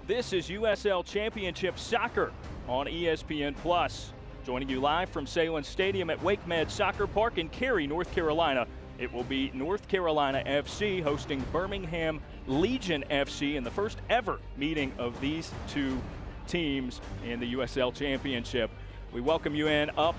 This is USL Championship Soccer on ESPN+. Joining you live from Salem Stadium at WakeMed Soccer Park in Cary, North Carolina. It will be North Carolina FC hosting Birmingham Legion FC in the first ever meeting of these two teams in the USL Championship. We welcome you in up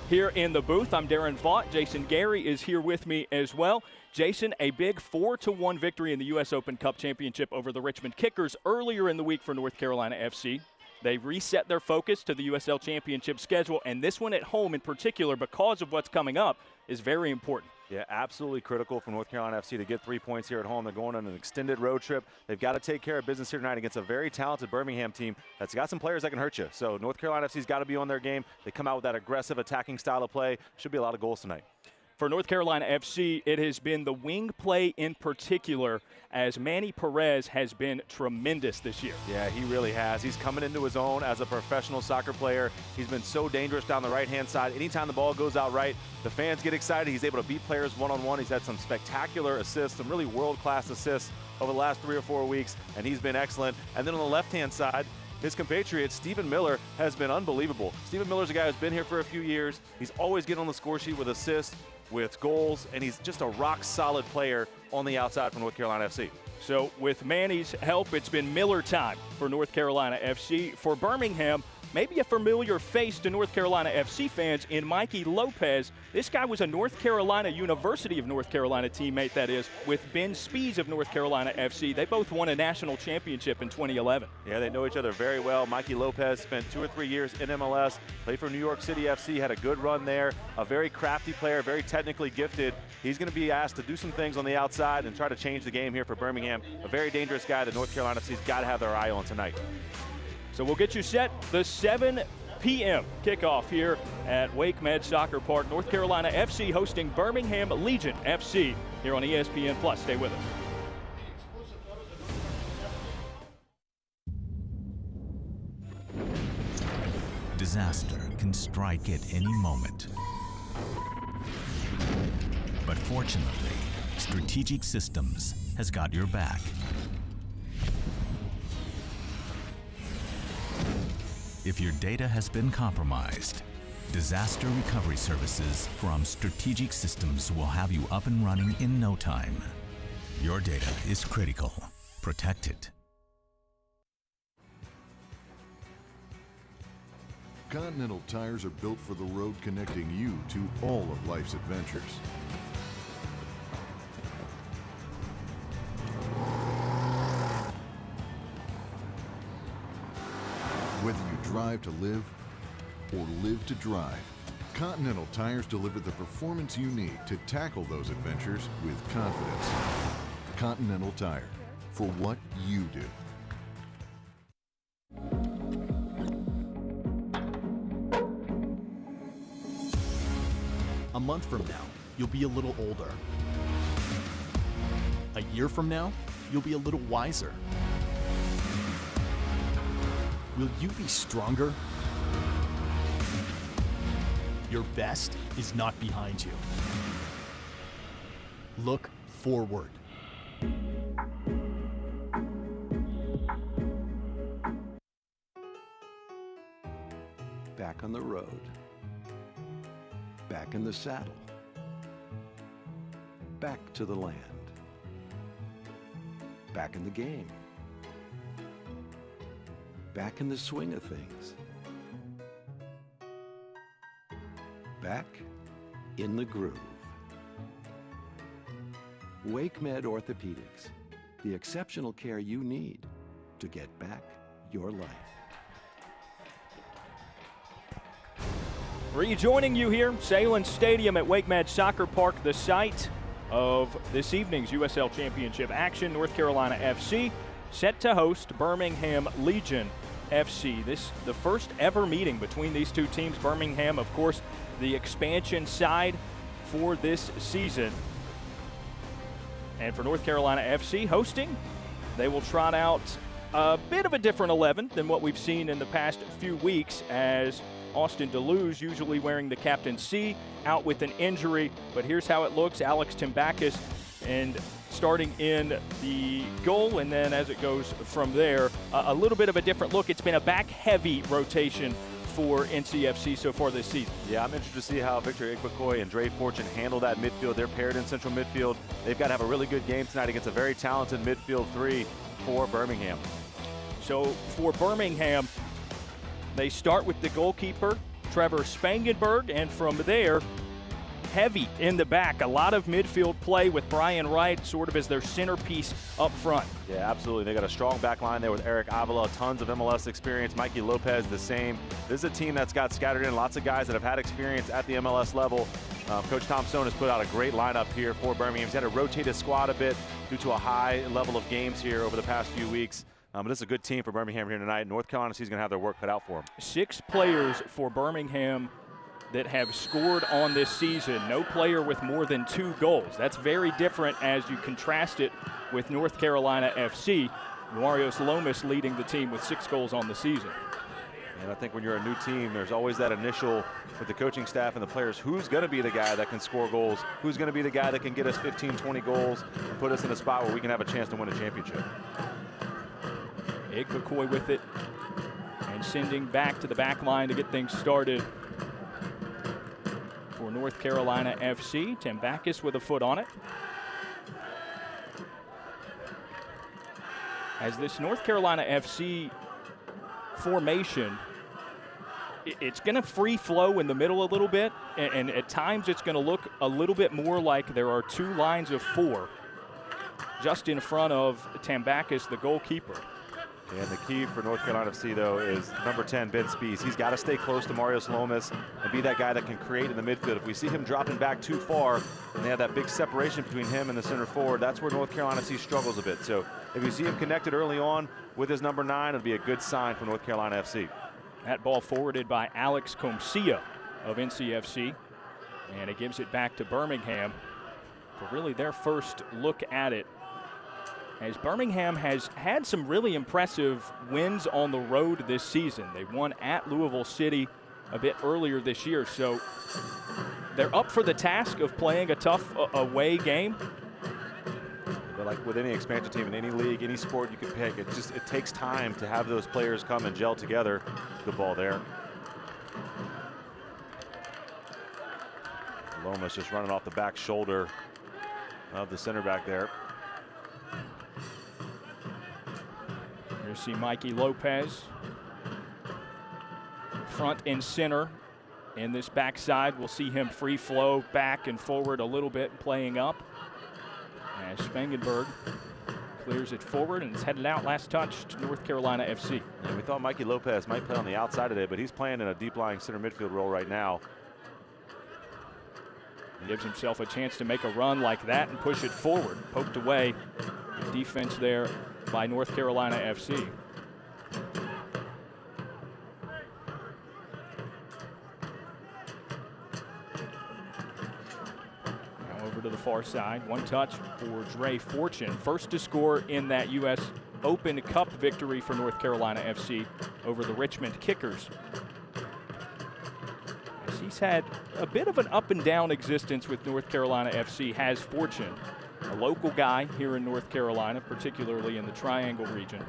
here in the booth. I'm Darren Vaught. Jason Gary is here with me as well. Jason, a big 4-1 victory in the U.S. Open Cup Championship over the Richmond Kickers earlier in the week for North Carolina FC. They reset their focus to the USL Championship schedule, and this one at home in particular, because of what's coming up, is very important. Yeah, absolutely critical for North Carolina FC to get 3 points here at home. They're going on an extended road trip. They've got to take care of business here tonight against a very talented Birmingham team that's got some players that can hurt you. So North Carolina FC's got to be on their game. They come out with that aggressive attacking style of play. Should be a lot of goals tonight. For North Carolina FC, it has been the wing play in particular, as Manny Perez has been tremendous this year. Yeah, he really has. He's coming into his own as a professional soccer player. He's been so dangerous down the right-hand side. Anytime the ball goes out right, the fans get excited. He's able to beat players one-on-one. He's had some spectacular assists, some really world-class assists over the last 3 or 4 weeks, and he's been excellent. And then on the left-hand side, his compatriot, Stephen Miller, has been unbelievable. Stephen Miller's a guy who's been here for a few years. He's always getting on the score sheet with assists, with goals, and he's just a rock-solid player on the outside for North Carolina FC. So with Manny's help, it's been Miller time for North Carolina FC. For Birmingham, maybe a familiar face to North Carolina FC fans in Mikey Lopez. This guy was a North Carolina, University of North Carolina teammate, that is, with Ben Spees of North Carolina FC. They both won a national championship in 2011. Yeah, they know each other very well. Mikey Lopez spent 2 or 3 years in MLS, played for New York City FC, had a good run there, a very crafty player, very technically gifted. He's going to be asked to do some things on the outside and try to change the game here for Birmingham. A very dangerous guy that North Carolina FC's got to have their eye on tonight. So we'll get you set. The 7 p.m. kickoff here at WakeMed Soccer Park. North Carolina FC hosting Birmingham Legion FC here on ESPN+. Stay with us. Disaster can strike at any moment. But fortunately, Strategic Systems has got your back. If your data has been compromised, disaster recovery services from Strategic Systems will have you up and running in no time. Your data is critical. Protect it. Continental tires are built for the road, connecting you to all of life's adventures. Whether you drive to live or live to drive, Continental tires deliver the performance you need to tackle those adventures with confidence. Continental Tire, for what you do. A month from now, you'll be a little older. A year from now, you'll be a little wiser. Will you be stronger? Your best is not behind you. Look forward. Back on the road. Back in the saddle. Back to the land. Back in the game. Back in the swing of things. Back in the groove. WakeMed Orthopedics, the exceptional care you need to get back your life. Rejoining you here, Salem Stadium at WakeMed Soccer Park, the site of this evening's USL Championship action. North Carolina FC set to host Birmingham Legion FC. This the first ever meeting between these two teams. Birmingham, of course, the expansion side for this season. And for North Carolina FC hosting, they will trot out a bit of a different 11 than what we've seen in the past few weeks, as Austin DeLuz, usually wearing the captain C, out with an injury. But here's how it looks. Alex Timbakis and starting in the goal, and then as it goes from there, a little bit of a different look. It's been a back-heavy rotation for NCFC so far this season. Yeah, I'm interested to see how Victor Igbekoye and Dre Fortune handle that midfield. They're paired in central midfield. They've got to have a really good game tonight against a very talented midfield three for Birmingham. So for Birmingham, they start with the goalkeeper, Trevor Spangenberg, and from there, heavy in the back. A lot of midfield play with Brian Wright sort of as their centerpiece up front. Yeah, absolutely. They got a strong back line there with Eric Avila, tons of MLS experience. Mikey Lopez, the same. This is a team that's got scattered in lots of guys that have had experience at the MLS level. Coach Tom Stone has put out a great lineup here for Birmingham. He's had to rotate his squad a bit due to a high level of games here over the past few weeks. But this is a good team for Birmingham here tonight. North Carolina City's going to have their work cut out for them. 6 players for Birmingham that have scored on this season. No player with more than 2 goals. That's very different as you contrast it with North Carolina FC. Marios Lomas leading the team with 6 goals on the season. And I think when you're a new team, there's always that initial with the coaching staff and the players, who's going to be the guy that can score goals? Who's going to be the guy that can get us 15, 20 goals and put us in a spot where we can have a chance to win a championship? Igbekoye with it and sending back to the back line to get things started for North Carolina FC. Tambakis with a foot on it. As this North Carolina FC formation, it's going to free flow in the middle a little bit, and at times it's going to look a little bit more like there are 2 lines of 4 just in front of Tambakis, the goalkeeper. And the key for North Carolina FC, though, is number 10, Ben Spees. He's got to stay close to Marios Lomas and be that guy that can create in the midfield. If we see him dropping back too far and they have that big separation between him and the center forward, that's where North Carolina FC struggles a bit. So if we see him connected early on with his number 9, it'll be a good sign for North Carolina FC. That ball forwarded by Alex Comcia of NCFC, and it gives it back to Birmingham for really their first look at it, as Birmingham has had some really impressive wins on the road this season. They won at Louisville City a bit earlier this year, so they're up for the task of playing a tough away game. But like with any expansion team in any league, any sport you can pick, it takes time to have those players come and gel together. Good ball there. Lomas just running off the back shoulder of the center back there. You see Mikey Lopez front and center in this backside. We'll see him free flow back and forward a little bit, playing up as Spangenberg clears it forward and is headed out. Last touch to North Carolina FC. And we thought Mikey Lopez might play on the outside today, but he's playing in a deep lying center midfield role right now. He gives himself a chance to make a run like that and push it forward. Poked away. The defense there by North Carolina FC. Now over to the far side. One touch for Dre Fortune. First to score in that U.S. Open Cup victory for North Carolina FC over the Richmond Kickers. As he's had a bit of an up and down existence with North Carolina FC, has Fortune. A local guy here in North Carolina, particularly in the Triangle region.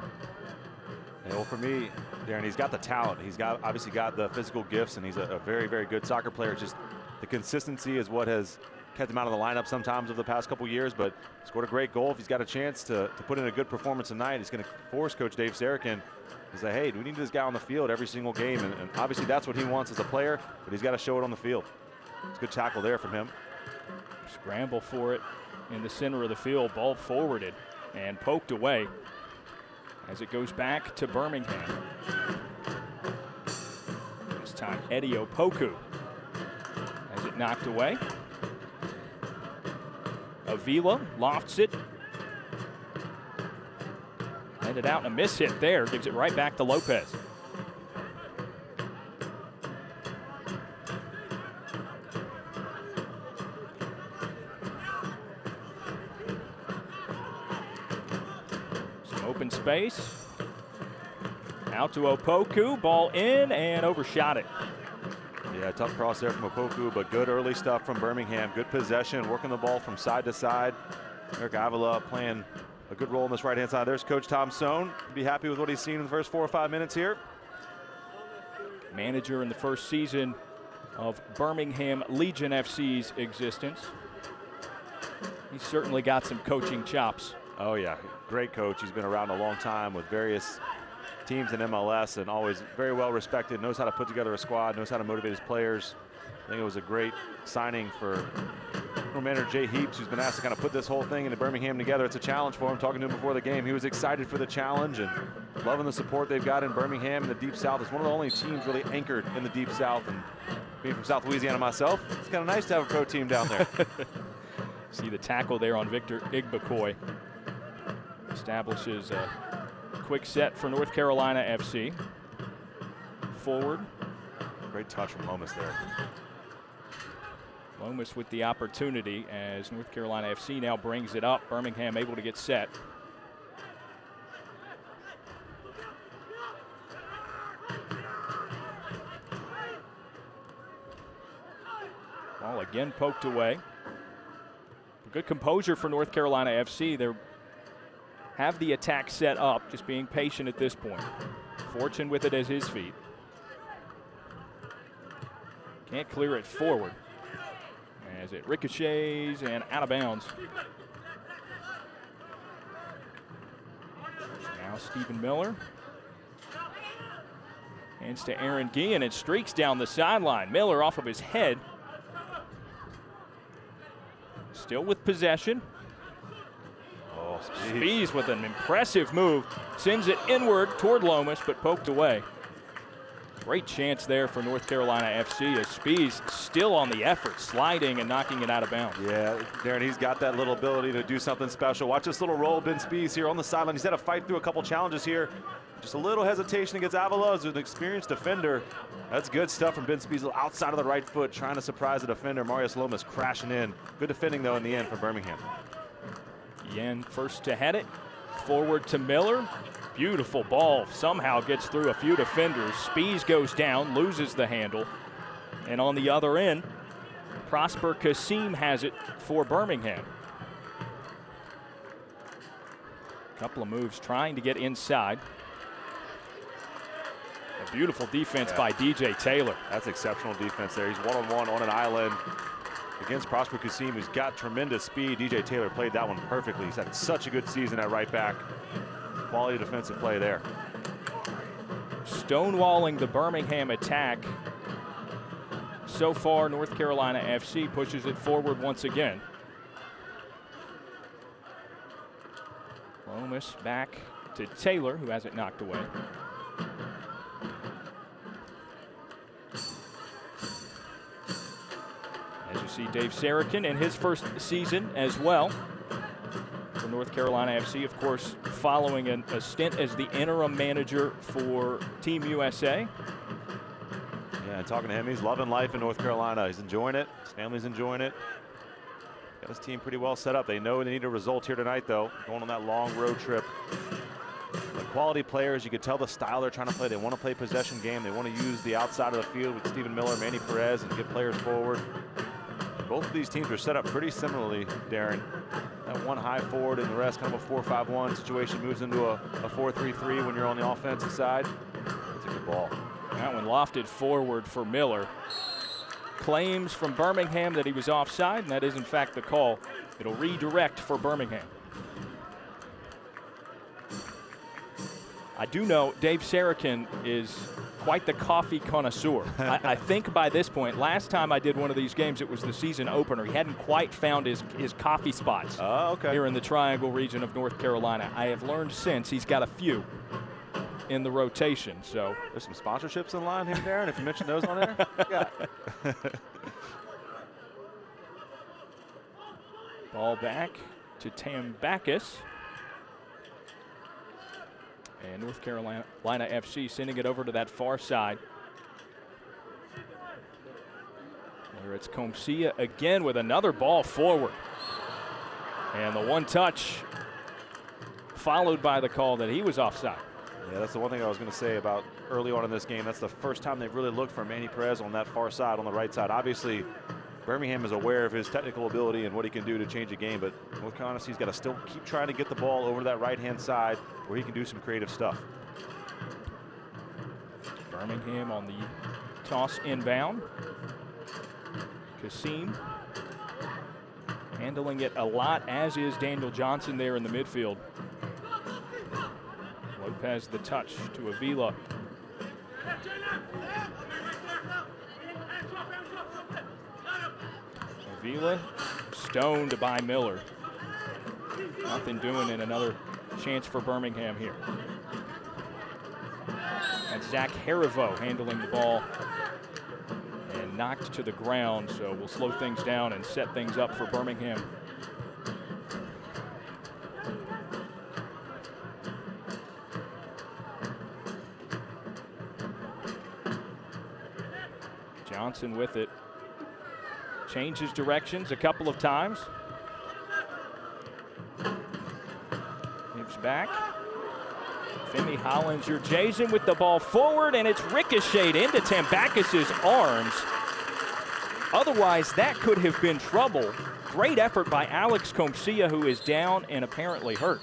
Yeah, well, for me, Darren, he's got the talent. He's obviously got the physical gifts, and he's a very, very good soccer player. Just the consistency is what has kept him out of the lineup sometimes over the past couple years, but scored a great goal. If he's got a chance to put in a good performance tonight, he's going to force Coach Dave Sarakin to say, hey, we need this guy on the field every single game, and obviously that's what he wants as a player, but he's got to show it on the field. It's a good tackle there from him. Scramble for it in the center of the field, ball forwarded and poked away as it goes back to Birmingham. This time Eddie Opoku has it knocked away. Avila lofts it. Headed out, and a miss hit there, gives it right back to Lopez. Open space. Out to Opoku. Ball in and overshot it. Yeah, tough cross there from Opoku, but good early stuff from Birmingham. Good possession, working the ball from side to side. Eric Avila playing a good role on this right-hand side. There's Coach Tom Sohn. Be happy with what he's seen in the first 4 or 5 minutes here. Manager in the first season of Birmingham Legion FC's existence. He's certainly got some coaching chops. Oh yeah, great coach. He's been around a long time with various teams in MLS and always very well respected, knows how to put together a squad, knows how to motivate his players. I think it was a great signing for General Manager Jay Heaps, who's been asked to kind of put this whole thing into Birmingham together. It's a challenge for him. Talking to him before the game, he was excited for the challenge and loving the support they've got in Birmingham in the Deep South. It's one of the only teams really anchored in the Deep South, and being from South Louisiana myself, it's kind of nice to have a pro team down there. See the tackle there on Victor Igbakoy. Establishes a quick set for North Carolina FC. Forward. Great touch from Lomas there. Lomas with the opportunity as North Carolina FC now brings it up. Birmingham able to get set. Ball again poked away. Good composure for North Carolina FC. They have the attack set up, just being patient at this point. Fortune with it as his feet. Can't clear it forward as it ricochets and out of bounds. Now Stephen Miller. Hands to Aaron Gee, and it streaks down the sideline. Miller off of his head. Still with possession. Oh, Spees with an impressive move. Sends it inward toward Lomas, but poked away. Great chance there for North Carolina FC as Spees still on the effort, sliding and knocking it out of bounds. Yeah, Darren, he's got that little ability to do something special. Watch this little roll, Ben Spees here on the sideline. He's had to fight through a couple challenges here. Just a little hesitation against Avila as an experienced defender. That's good stuff from Ben Spees outside of the right foot, trying to surprise the defender. Marius Lomas crashing in. Good defending, though, in the end for Birmingham. Yen first to head it. Forward to Miller. Beautiful ball. Somehow gets through a few defenders. Spees goes down, loses the handle. And on the other end, Prosper Kasim has it for Birmingham. Couple of moves trying to get inside. A beautiful defense by DJ Taylor. That's exceptional defense there. He's one-on-one on an island against Prosper Kasim, who's got tremendous speed. DJ Taylor played that one perfectly. He's had such a good season at right back. Quality defensive play there. Stonewalling the Birmingham attack. So far, North Carolina FC pushes it forward once again. Lomas back to Taylor, who has it knocked away. As you see, Dave Sarakin in his first season as well for North Carolina FC, of course, following a stint as the interim manager for Team USA. Yeah, and talking to him, he's loving life in North Carolina. He's enjoying it. His family's enjoying it. Got his team pretty well set up. They know they need a result here tonight, though, going on that long road trip. The quality players, you could tell the style they're trying to play. They want to play possession game. They want to use the outside of the field with Stephen Miller, Manny Perez, and get players forward. Both of these teams are set up pretty similarly, Darren. That one high forward and the rest kind of a 4-5-1 situation moves into a 4-3-3 when you're on the offensive side. It's a good ball. That one lofted forward for Miller. Claims from Birmingham that he was offside, and that is in fact the call. It'll redirect for Birmingham. I do know Dave Sarakin is quite the coffee connoisseur. I think by this point, last time I did one of these games, it was the season opener. He hadn't quite found his coffee spots here in the Triangle region of North Carolina. I have learned since he's got a few in the rotation. So there's some sponsorships in line here, Darren, if you mention those on there. Yeah. Ball back to Tambakis. And North Carolina FC sending it over to that far side. Where it's Comcia again with another ball forward. And the one touch followed by the call that he was offside. Yeah, that's the one thing I was going to say about early on in this game. That's the first time they've really looked for Manny Perez on that far side, on the right side. Obviously, Birmingham is aware of his technical ability and what he can do to change a game, but North Carolina he's got to still keep trying to get the ball over to that right-hand side where he can do some creative stuff. Birmingham on the toss inbound. Kasim handling it a lot, as is Daniel Johnson there in the midfield. Lopez the touch to Avila. Avila stoned by Miller. Nothing doing, in another chance for Birmingham here. And Zach Harivo handling the ball and knocked to the ground, so we'll slow things down and set things up for Birmingham. Johnson with it. Changes directions a couple of times. Gives back. Femi Hollinger, Jason with the ball forward, and it's ricocheted into Tambakis' arms. Otherwise, that could have been trouble. Great effort by Alex Comcia, who is down and apparently hurt.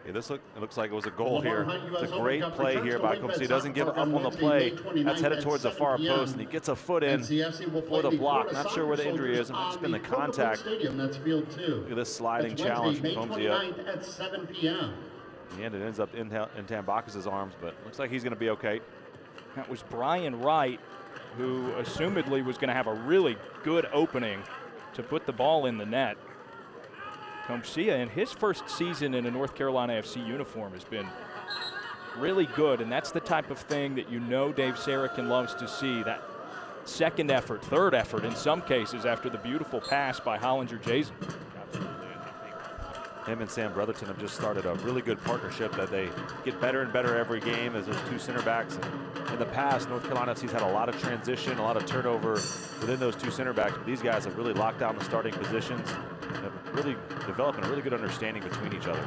Yeah, it looks like it was a goal here. It's a great play here by Comcia. Doesn't give up on the play. That's headed towards the far post, and he gets a foot in for the block. Not sure where the injury is. It might just been the contact. Look at this sliding challenge from Comcia. In the end, it ends up in Tambakis' arms, but looks like he's going to be okay. That was Brian Wright, who assumedly was going to have a really good opening to put the ball in the net. Comcia, in his first season in a North Carolina FC uniform, has been really good, and that's the type of thing that you know Dave Sarakin loves to see, that second effort, third effort in some cases, after the beautiful pass by Hollinger Jason. Him and Sam Brotherton have just started a really good partnership that they get better and better every game as those two center backs. And in the past, North Carolina FC's had a lot of transition, a lot of turnover within those two center backs, but these guys have really locked down the starting positions and have really developed a really good understanding between each other.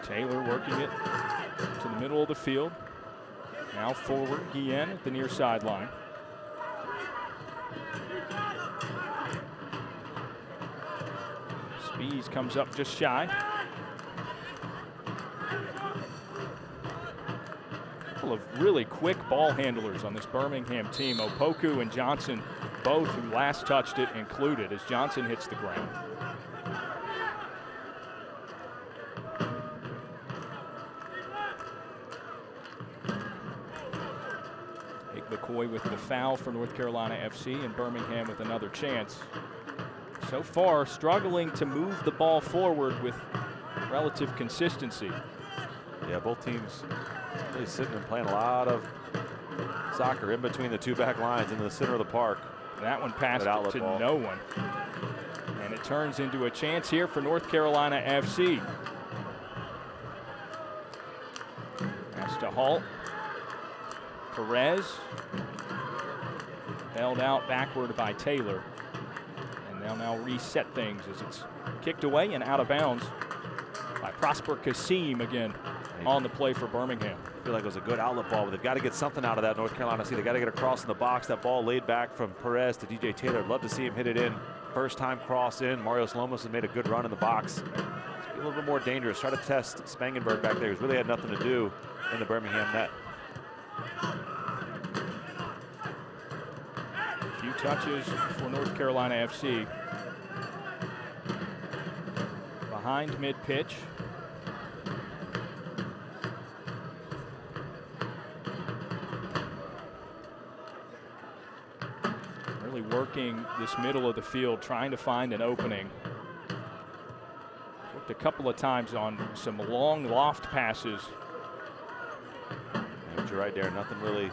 Taylor working it to the middle of the field. Now forward, Guillen at the near sideline. Spees comes up just shy. A couple of really quick ball handlers on this Birmingham team. Opoku and Johnson, both who last touched it, included, as Johnson hits the ground. Nick McCoy with the foul for North Carolina FC, and Birmingham with another chance. So far, struggling to move the ball forward with relative consistency. Yeah, both teams really sitting and playing a lot of soccer in between the two back lines into the center of the park. That one passed to no one. And it turns into a chance here for North Carolina FC. Has to halt. Perez. Held out backward by Taylor. They'll now reset things as it's kicked away and out of bounds by Prosper Kasim again on the play for Birmingham. I feel like it was a good outlet ball, but they've got to get something out of that North Carolina. They got to get across in the box. That ball laid back from Perez to DJ Taylor. I'd love to see him hit it in. First time cross in. Marios Lomas has made a good run in the box. Let's be a little bit more dangerous. Try to test Spangenberg back there, who's really had nothing to do in the Birmingham net. Few touches for North Carolina FC. Behind mid-pitch. Really working this middle of the field, trying to find an opening. Looked a couple of times on some long loft passes. Yeah, but you're right there, nothing really.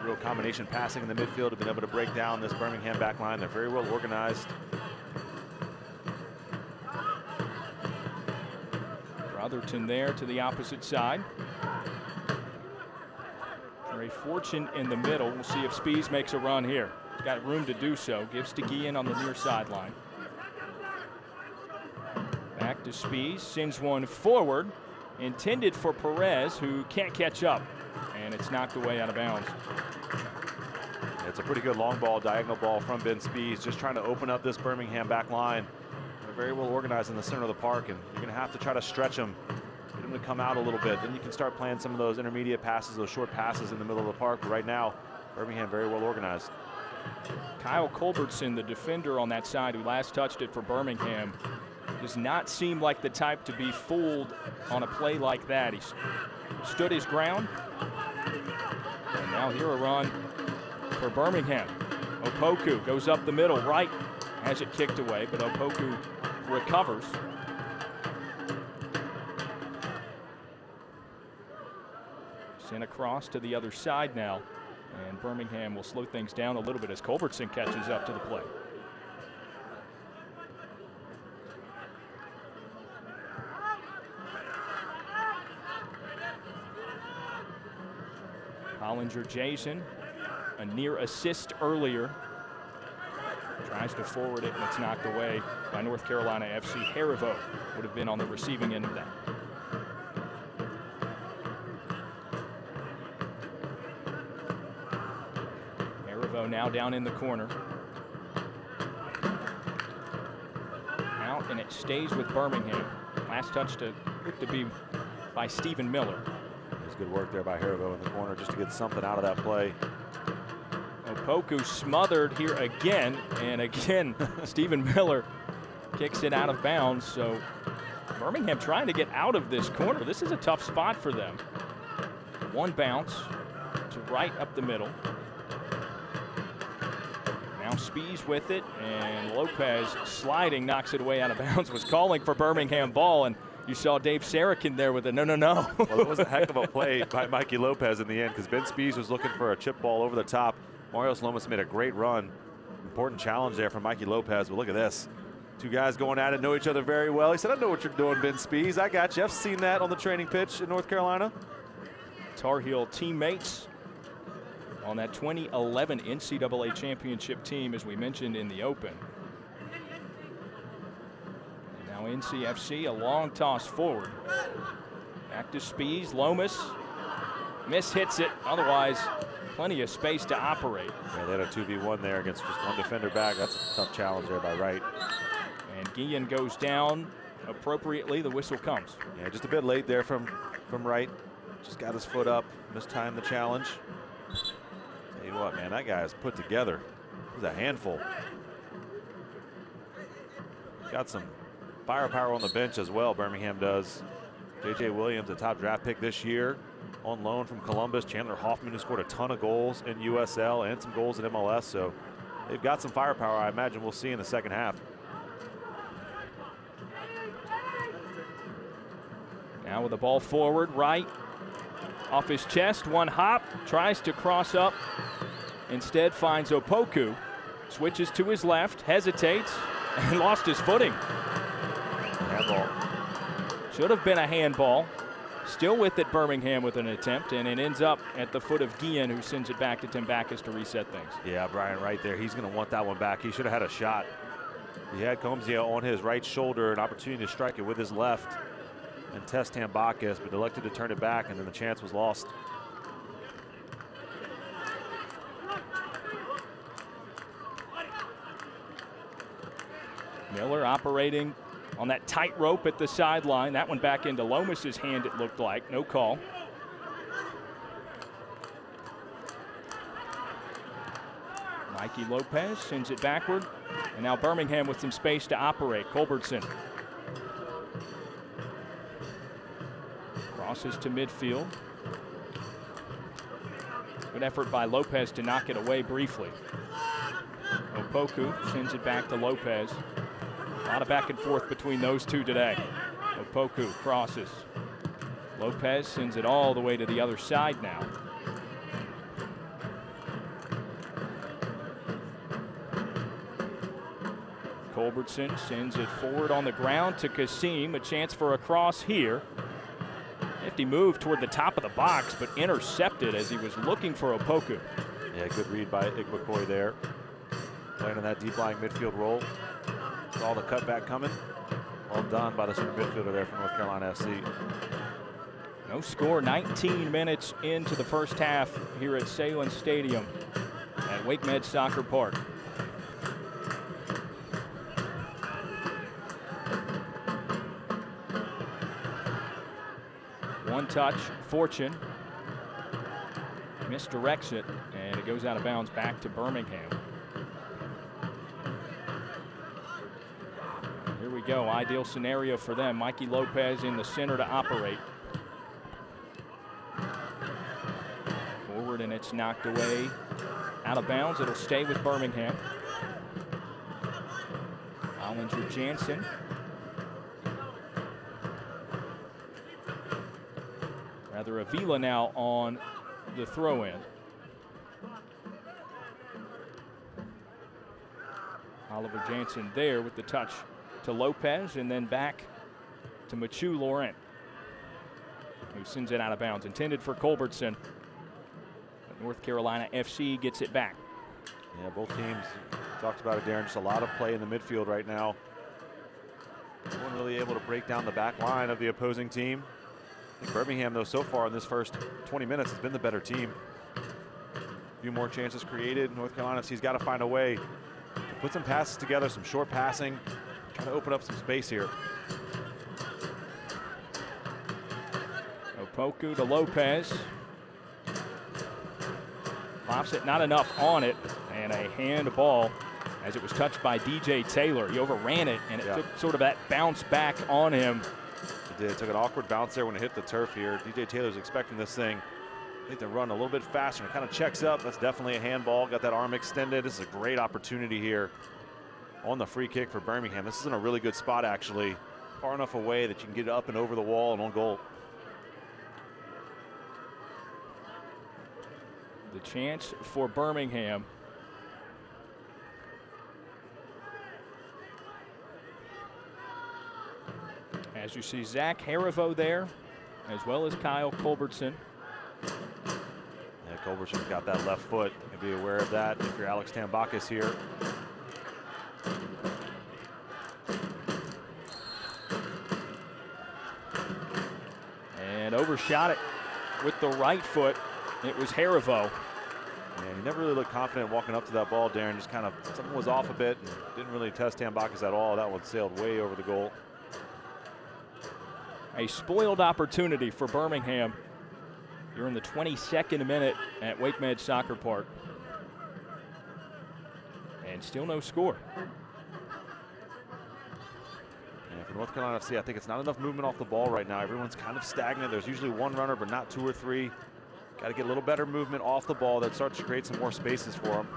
Real combination passing in the midfield, have been able to break down this Birmingham back line. They're very well organized. Brotherton there to the opposite side. Trey Fortune in the middle. We'll see if Spees makes a run here. He's got room to do so. Gives to Guillen on the near sideline. Back to Spees. Sends one forward. Intended for Perez, who can't catch up. and it's knocked away out of bounds. It's a pretty good long ball, diagonal ball from Ben Spees, just trying to open up this Birmingham back line. They're very well organized in the center of the park, and you're going to have to try to stretch them, get them to come out a little bit. Then you can start playing some of those intermediate passes, those short passes in the middle of the park. But right now, Birmingham very well organized. Kyle Culbertson, the defender on that side who last touched it for Birmingham, does not seem like the type to be fooled on a play like that. He stood his ground, and now here a run for Birmingham. Opoku goes up the middle, right, has it kicked away, but Opoku recovers. Sent across to the other side now, and Birmingham will slow things down a little bit as Culbertson catches up to the play. Hollinger Jason, a near assist earlier. Tries to forward it, and it's knocked away by North Carolina FC. Harivo would have been on the receiving end of that. Harivo now down in the corner. Out, and it stays with Birmingham. Last touch looked to be by Stephen Miller. There's good work there by Harivo in the corner just to get something out of that play. Opoku smothered here again, and again, Stephen Miller kicks it out of bounds. So Birmingham trying to get out of this corner. This is a tough spot for them. One bounce to right up the middle. Now Spees with it, and Lopez sliding, knocks it away out of bounds, was calling for Birmingham ball, and you saw Dave Sarakin there with a no. Well, it was a heck of a play by Mikey Lopez in the end, because Ben Spees was looking for a chip ball over the top. Marios Lomas made a great run. Important challenge there from Mikey Lopez, but look at this. Two guys going at it, know each other very well. He said, I know what you're doing, Ben Spees. I got you. I've seen that on the training pitch in North Carolina. Tar Heel teammates on that 2011 NCAA championship team, as we mentioned in the open. And now NCFC, a long toss forward. Back to Spees, Lomas mishits it. Otherwise, plenty of space to operate. Yeah, they had a 2v1 there against just one defender back. That's a tough challenge there by Wright. And Guillen goes down appropriately. The whistle comes. Yeah, just a bit late there from Wright. Just got his foot up, mistimed the challenge. Tell you what, man, that guy is put together. He's a handful. Got some firepower on the bench as well, Birmingham does. J.J. Williams, a top draft pick this year, on loan from Columbus. Chandler Hoffman, who scored a ton of goals in USL and some goals in MLS. So they've got some firepower I imagine we'll see in the second half. Now with the ball forward, Wright off his chest, one hop, tries to cross up. Instead finds Opoku, switches to his left, hesitates, and lost his footing. Handball. Should have been a handball. Still with it, Birmingham with an attempt, and it ends up at the foot of Guillen, who sends it back to Tim Backus to reset things. Yeah, Brian right there. He's going to want that one back. He should have had a shot. He had Combsia on his right shoulder, an opportunity to strike it with his left and test Backus, but elected to turn it back, and then the chance was lost. Miller operating on that tight rope at the sideline. That one back into Lomas's hand, it looked like. No call. Mikey Lopez sends it backward. And now Birmingham with some space to operate. Culbertson crosses to midfield. Good effort by Lopez to knock it away briefly. Opoku sends it back to Lopez. A lot of back and forth between those two today. Opoku crosses. Lopez sends it all the way to the other side now. Culbertson sends it forward on the ground to Kasim. A chance for a cross here. Nifty move toward the top of the box, but intercepted as he was looking for Opoku. Yeah, good read by Igbokoy there. Playing in that deep lying midfield role. Saw the cutback coming. Well done by the center midfielder there from North Carolina FC. No score, 19 minutes into the first half here at Salem Stadium at Wake Med Soccer Park. One touch, Fortune misdirects it, and it goes out of bounds back to Birmingham. Here we go, ideal scenario for them. Mikey Lopez in the center to operate. Forward, and it's knocked away out of bounds. It'll stay with Birmingham. Ollinger Jansen. Rather, Avila now on the throw-in. Oliver Jansen there with the touch to Lopez, and then back to Machu Laurent, who sends it out of bounds. Intended for Culbertson, but North Carolina FC gets it back. Yeah, both teams, talked about it, Darren, just a lot of play in the midfield right now. No one really able to break down the back line of the opposing team. I think Birmingham, though, so far in this first 20 minutes has been the better team. A few more chances created. North Carolina FC's got to find a way to put some passes together, some short passing, trying to open up some space here. Opoku to Lopez. Pops it, not enough on it, and a handball as it was touched by DJ Taylor. He overran it, and it took sort of that bounce back on him. It took an awkward bounce there when it hit the turf here. DJ Taylor's expecting this thing, I think, to run a little bit faster. It kind of checks up. That's definitely a handball. Got that arm extended. This is a great opportunity here on the free kick for Birmingham. This is in a really good spot, actually. Far enough away that you can get up and over the wall and on goal. The chance for Birmingham. As you see, Zach Harivo there, as well as Kyle Culbertson. Yeah, Culbertson's got that left foot. You can be aware of that if you're Alex Tambakis here. And overshot it with the right foot. It was Harivo. And he never really looked confident walking up to that ball, Darren. Just kind of, something was off a bit and didn't really test Tambakis at all. That one sailed way over the goal. A spoiled opportunity for Birmingham. You're in the 22nd minute at Wake Med Soccer Park. And still no score. And for North Carolina FC, I think it's not enough movement off the ball right now. Everyone's kind of stagnant. There's usually one runner, but not two or three. Got to get a little better movement off the ball that starts to create some more spaces for them.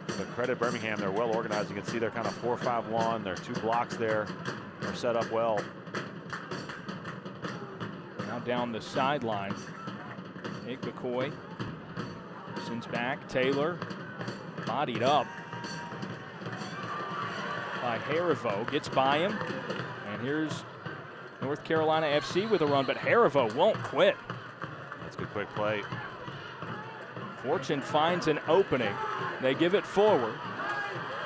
But credit Birmingham, they're well organized. You can see they're kind of 4-5-1. There are two blocks there. They're set up well. Now down the sideline. Nick McCoy sends back. Taylor bodied up by Harivo. Gets by him. And here's North Carolina FC with a run, but Harivo won't quit. That's good quick play. Fortune finds an opening. They give it forward.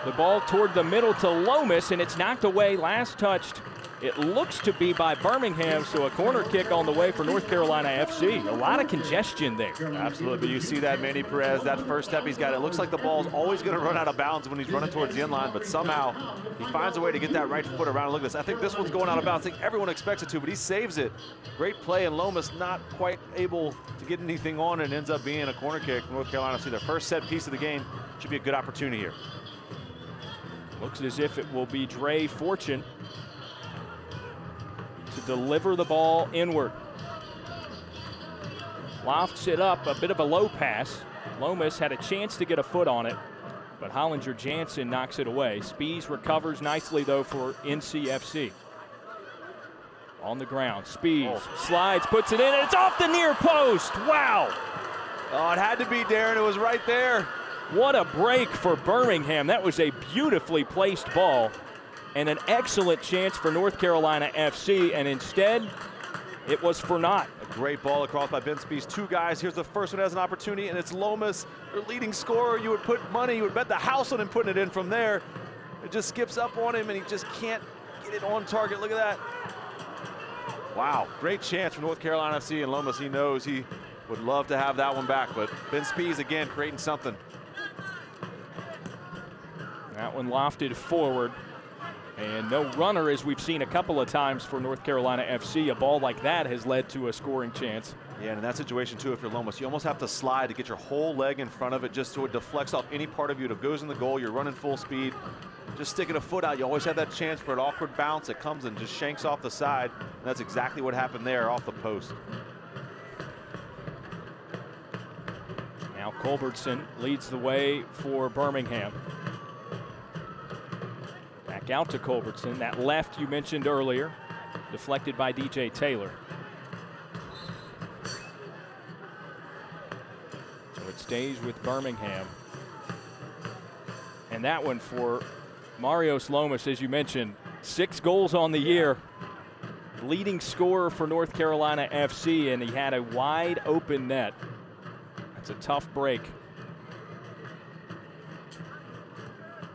The ball toward the middle to Lomas, and it's knocked away. Last touched, it looks to be by Birmingham, so a corner kick on the way for North Carolina FC. A lot of congestion there. Absolutely, you see that, Manny Perez, that first step he's got. It looks like the ball's always going to run out of bounds when he's running towards the end line, but somehow he finds a way to get that right foot around. Look at this. I think this one's going out of bounds. I think everyone expects it to, but he saves it. Great play, and Lomas not quite able to get anything on, and ends up being a corner kick for North Carolina FC. Their first set piece of the game. Should be a good opportunity here. Looks as if it will be Dre Fortune to deliver the ball inward. Lofts it up, a bit of a low pass. Lomas had a chance to get a foot on it, but Hollinger Jansen knocks it away. Spees recovers nicely, though, for NCFC. On the ground, Spees slides, puts it in, and it's off the near post. Wow. Oh, it had to be, Darren. It was right there. What a break for Birmingham. That was a beautifully placed ball and an excellent chance for North Carolina FC, and instead it was for naught. A great ball across by Ben Spees. Two guys. Here's the first one, has an opportunity, and it's Lomas, their leading scorer. You would put money, you would bet the house on him putting it in from there. It just skips up on him, and he just can't get it on target. Look at that. Wow, great chance for North Carolina FC, and Lomas, he knows he would love to have that one back, but Ben Spies again creating something. That one lofted forward, and no runner, as we've seen a couple of times for North Carolina FC. A ball like that has led to a scoring chance. Yeah, and in that situation too, if you're Lomas, you almost have to slide to get your whole leg in front of it just so it deflects off any part of you that goes in the goal. You're running full speed, just sticking a foot out. You always have that chance for an awkward bounce. It comes and just shanks off the side. And that's exactly what happened there off the post. Now Culbertson leads the way for Birmingham. Back out to Culbertson. That left you mentioned earlier, deflected by DJ Taylor. So it stays with Birmingham. And that one for Marios Lomas, as you mentioned, 6 goals on the year. Leading scorer for North Carolina FC, and he had a wide open net. That's a tough break.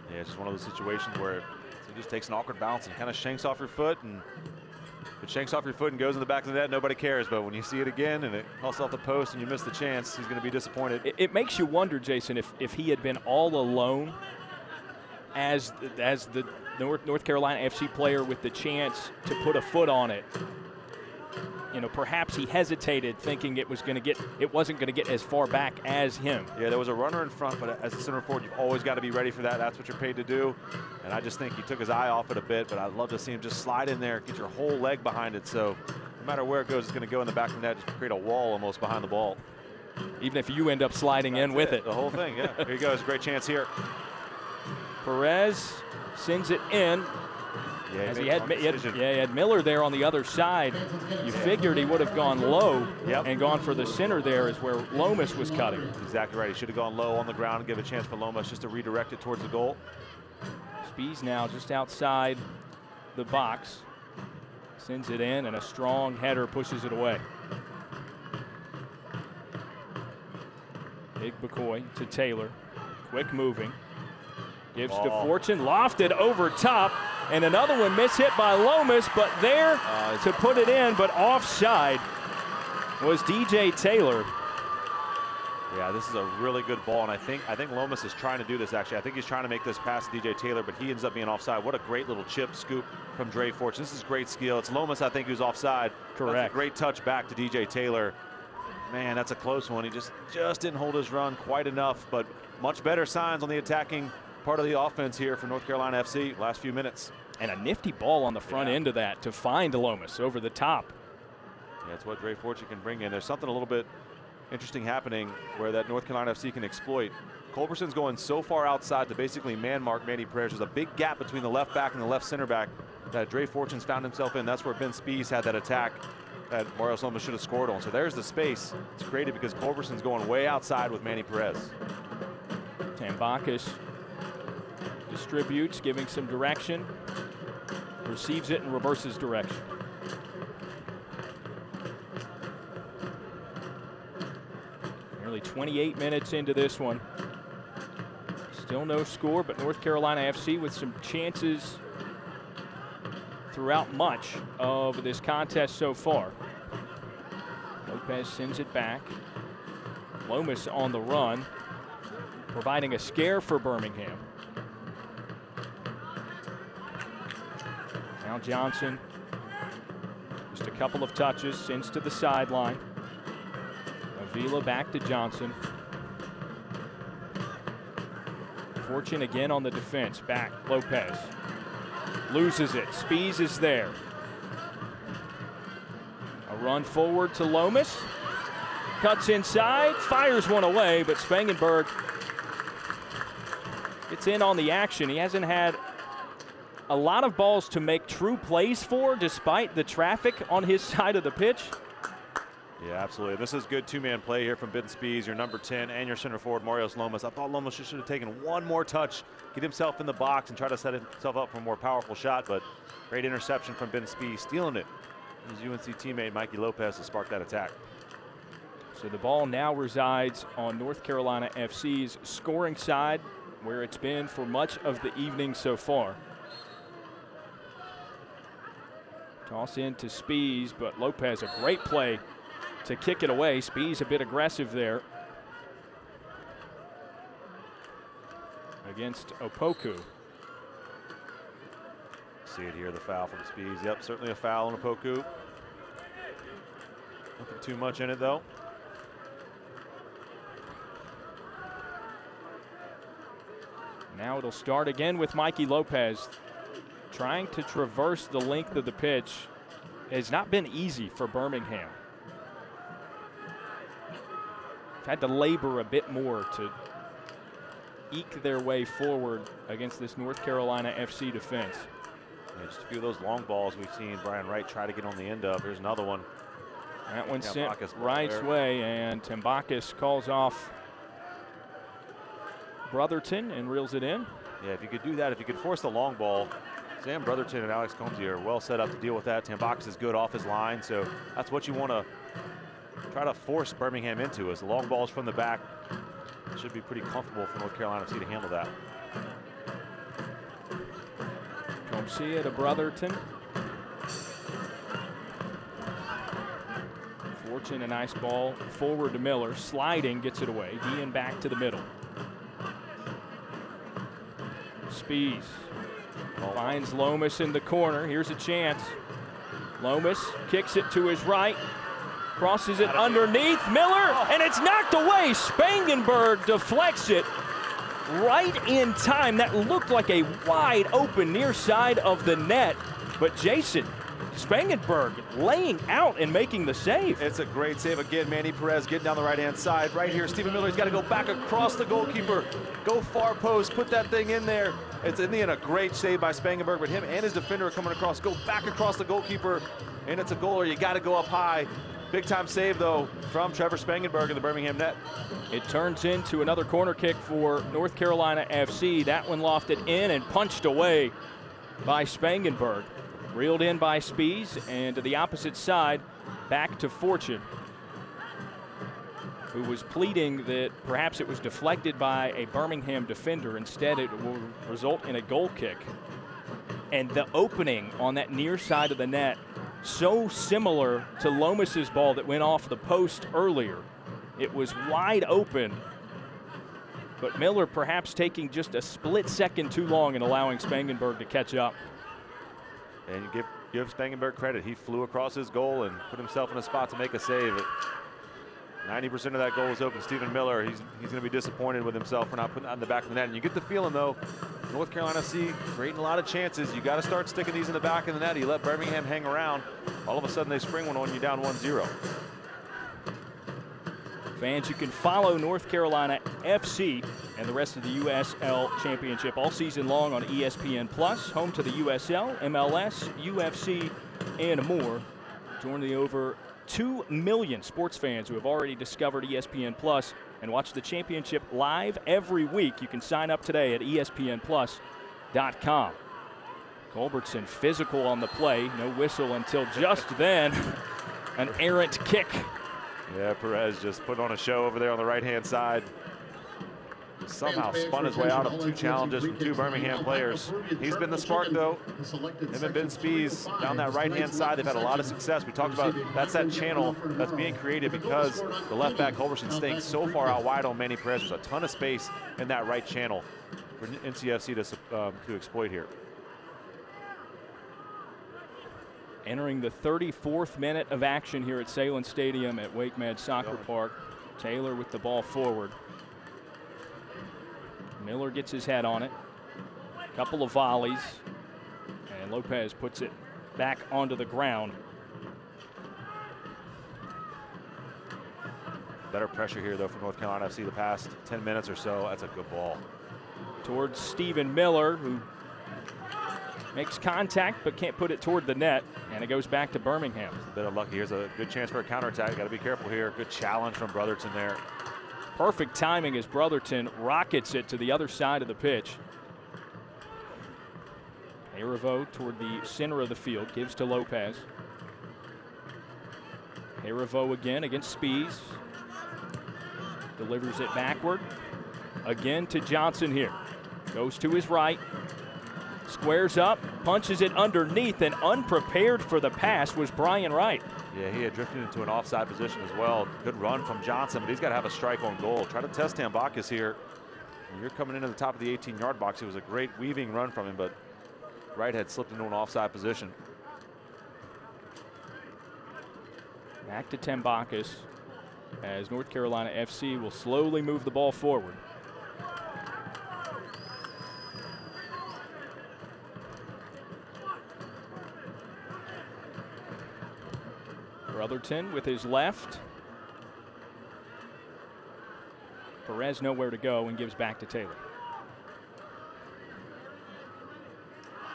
Yeah, it's just one of those situations where it just takes an awkward bounce and kind of shanks off your foot. And if it shanks off your foot and goes in the back of the net, nobody cares. But when you see it again and it hustles off the post and you miss the chance, he's going to be disappointed. It makes you wonder, Jason, if he had been all alone as the North Carolina FC player with the chance to put a foot on it. You know, perhaps he hesitated, thinking it wasn't going to get as far back as him. Yeah, there was a runner in front, but as a center forward, you've always got to be ready for that. That's what you're paid to do. And I just think he took his eye off it a bit, but I'd love to see him just slide in there, get your whole leg behind it. So no matter where it goes, it's going to go in the back of the net, just create a wall almost behind the ball. Even if you end up sliding in with it. The whole thing, yeah. Here he goes, great chance here. Perez sends it in. Yeah, As he had Miller there on the other side. You figured he would have gone low and gone for the center there is where Lomas was cutting. Exactly right. He should have gone low on the ground and give a chance for Lomas just to redirect it towards the goal. Spies now just outside the box. Sends it in, and a strong header pushes it away. Big McCoy to Taylor. Quick moving. Gives to Fortune, lofted over top, and another one mishit by Lomas, but there to put it in, but offside was DJ Taylor. Yeah, this is a really good ball, and I think Lomas is trying to do this, actually. I think he's trying to make this pass to DJ Taylor, but he ends up being offside. What a great little chip scoop from Dre Fortune. This is great skill. It's Lomas, I think, who's offside. Correct. That's a great touch back to DJ Taylor. Man, that's a close one. He just didn't hold his run quite enough, but much better signs on the attacking part of the offense here for North Carolina FC last few minutes. And a nifty ball on the front end of that to find Lomas over the top. Yeah, that's what Dre Fortune can bring in. There's something a little bit interesting happening where that North Carolina FC can exploit. Culberson's going so far outside to basically man-mark Manny Perez. There's a big gap between the left back and the left center back that Dre Fortune's found himself in. That's where Ben Spies had that attack that Marios Lomas should have scored on. So there's the space. It's created because Culberson's going way outside with Manny Perez. Tambakis distributes, giving some direction. Receives it and reverses direction. Nearly 28 minutes into this one. Still no score, but North Carolina FC with some chances throughout much of this contest so far. Lopez sends it back. Lomas on the run, providing a scare for Birmingham. Now Johnson, just a couple of touches, sends to the sideline. Avila back to Johnson. Fortune again on the defense, back, Lopez. Loses it, Spies is there. A run forward to Lomas. Cuts inside, fires one away, but Spangenberg gets in on the action. He hasn't had a lot of balls to make true plays for, despite the traffic on his side of the pitch. Yeah, absolutely. This is good two-man play here from Ben Spies, your number 10, and your center forward, Marios Lomas. I thought Lomas should have taken one more touch, get himself in the box, and try to set himself up for a more powerful shot, but great interception from Ben Spies, stealing it. His UNC teammate, Mikey Lopez, to spark that attack. So the ball now resides on North Carolina FC's scoring side, where it's been for much of the evening so far. Toss in to Spees, but Lopez, a great play to kick it away. Spees a bit aggressive there against Opoku. See it here, the foul from Spees. Yep, certainly a foul on Opoku. Nothing too much in it, though. Now it'll start again with Mikey Lopez. Trying to traverse the length of the pitch has not been easy for Birmingham. Had to labor a bit more to eke their way forward against this North Carolina FC defense. Yeah, just a few of those long balls we've seen Brian Wright try to get on the end of. Here's another one. That one sent Wright's way, and Tambakis calls off Brotherton and reels it in. Yeah, if you could do that, if you could force the long ball, Sam Brotherton and Alex Combs are well set up to deal with that. Tambakis is good off his line, so that's what you want to try to force Birmingham into, is the long balls from the back. It should be pretty comfortable for North Carolina FC to handle that. Combs to Brotherton. Fortune, a nice ball forward to Miller. Sliding, gets it away. Dean back to the middle. Spees finds Lomas in the corner. Here's a chance. Lomas kicks it to his right. Crosses it underneath Miller, and it's knocked away. Spangenberg deflects it right in time. That looked like a wide open near side of the net, but Jason Spangenberg laying out and making the save. It's a great save again. Manny Perez getting down the right-hand side. Right here, Stephen Miller's got to go back across the goalkeeper, go far post, put that thing in there. It's in the end a great save by Spangenberg, but him and his defender are coming across, go back across the goalkeeper, and it's a goal, or you got to go up high. Big time save, though, from Trevor Spangenberg in the Birmingham net. It turns into another corner kick for North Carolina FC. That one lofted in and punched away by Spangenberg. Reeled in by Spees, and to the opposite side, back to Fortune, who was pleading that perhaps it was deflected by a Birmingham defender. Instead, it will result in a goal kick. And the opening on that near side of the net, so similar to Lomas's ball that went off the post earlier. It was wide open, but Miller perhaps taking just a split second too long and allowing Spangenberg to catch up. And you give Spangenberg credit. He flew across his goal and put himself in a spot to make a save. 90% of that goal was open. Stephen Miller, he's going to be disappointed with himself for not putting that in the back of the net. And you get the feeling, though, North Carolina FC creating a lot of chances. You got to start sticking these in the back of the net. You let Birmingham hang around. All of a sudden, they spring one on you down 1-0. Fans, you can follow North Carolina FC and the rest of the USL Championship all season long on ESPN+, home to the USL, MLS, UFC, and more. Join the over 2 million sports fans who have already discovered ESPN+ and watch the championship live every week. You can sign up today at ESPNplus.com. Culbertson physical on the play. No whistle until just then. An errant kick. Yeah, Perez just put on a show over there on the right-hand side. Somehow spun his way out of two challenges from two Birmingham players. He's been the spark, though. Him and Ben Spees down that right-hand side, they've had a lot of success. We talked about that's that channel that's being created because the left back Culbertson staying so far out wide on Manny Perez. There's a ton of space in that right channel for NCFC to exploit here. Entering the 34th minute of action here at Salem Stadium at Wake Med Soccer Park. Taylor with the ball forward. Miller gets his head on it. Couple of volleys. And Lopez puts it back onto the ground. Better pressure here, though, from North Carolina FC the past 10 minutes or so. That's a good ball. Towards Stephen Miller, who makes contact but can't put it toward the net, and it goes back to Birmingham. A bit unlucky. Here's a good chance for a counterattack. Got to be careful here. Good challenge from Brotherton there. Perfect timing as Brotherton rockets it to the other side of the pitch. Harivo toward the center of the field, gives to Lopez. Harivo again against Spees. Delivers it backward. Again to Johnson here. Goes to his right. Squares up, punches it underneath, and unprepared for the pass was Brian Wright. Yeah, he had drifted into an offside position as well. Good run from Johnson, but he's got to have a strike on goal. Try to test Tambakis here. When you're coming into the top of the 18-yard box. It was a great weaving run from him, but Wright had slipped into an offside position. Back to Tambakis as North Carolina FC will slowly move the ball forward. Brotherton with his left. Perez nowhere to go and gives back to Taylor.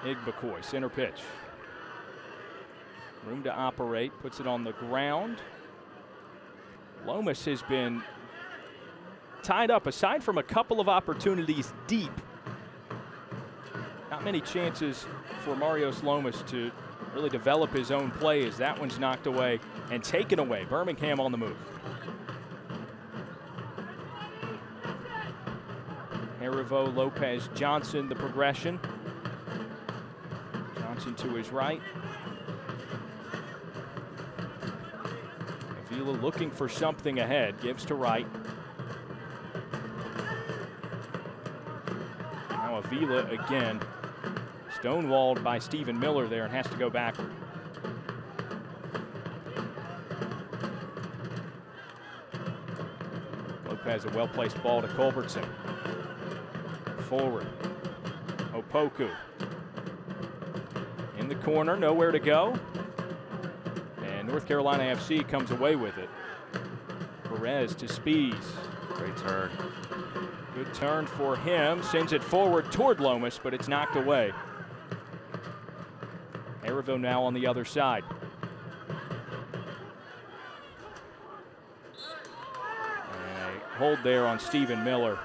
Igbekoy, center pitch. Room to operate, puts it on the ground. Lomas has been tied up, aside from a couple of opportunities deep. Not many chances for Marios Lomas to really develop his own play as that one's knocked away and taken away. Birmingham on the move. Harivo, Lopez, Johnson, the progression. Johnson to his right. Avila looking for something ahead, gives to Wright. Now Avila again, stonewalled by Stephen Miller there and has to go backward. Lopez, a well-placed ball to Culbertson. Forward, Opoku. In the corner, nowhere to go. And North Carolina FC comes away with it. Perez to Spees. Great turn. Good turn for him. Sends it forward toward Lomas, but it's knocked away. Harivo now on the other side. And a hold there on Stephen Miller,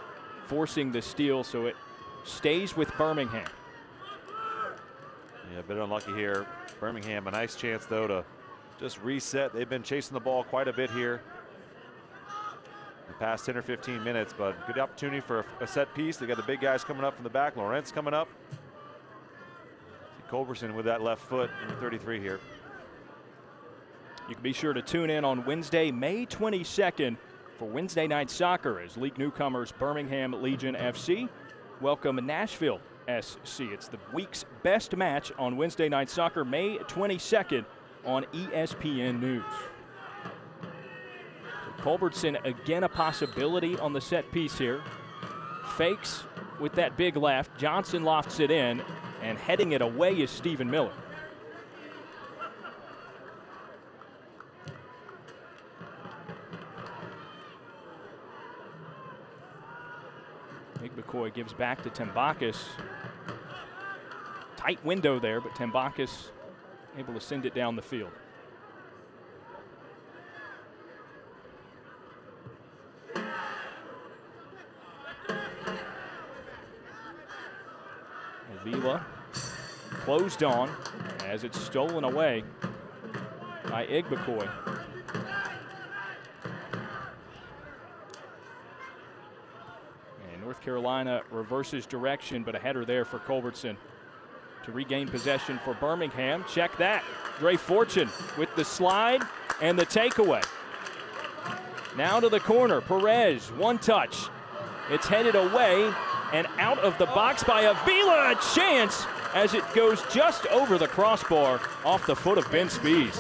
forcing the steal, so it stays with Birmingham. Yeah, a bit unlucky here. Birmingham, a nice chance, though, to just reset. They've been chasing the ball quite a bit here the past 10 or 15 minutes, but good opportunity for a set piece. They got the big guys coming up from the back. Lawrence coming up. Culberson with that left foot, number 33 here. You can be sure to tune in on Wednesday, May 22nd for Wednesday Night Soccer as league newcomers Birmingham Legion FC welcome Nashville SC. It's the week's best match on Wednesday Night Soccer, May 22nd on ESPN News. So Culbertson again a possibility on the set piece here. Fakes with that big left. Johnson lofts it in, and heading it away is Stephen Miller. Igbekoy gives back to Tambakis. Tight window there, but Tambakis able to send it down the field. Avila closed on as it's stolen away by Igbekoy. And North Carolina reverses direction, but a header there for Culbertson to regain possession for Birmingham. Check that. Dre Fortune with the slide and the takeaway. Now to the corner. Perez, one touch. It's headed away and out of the box by Avila. A chance as it goes just over the crossbar off the foot of Ben Spees.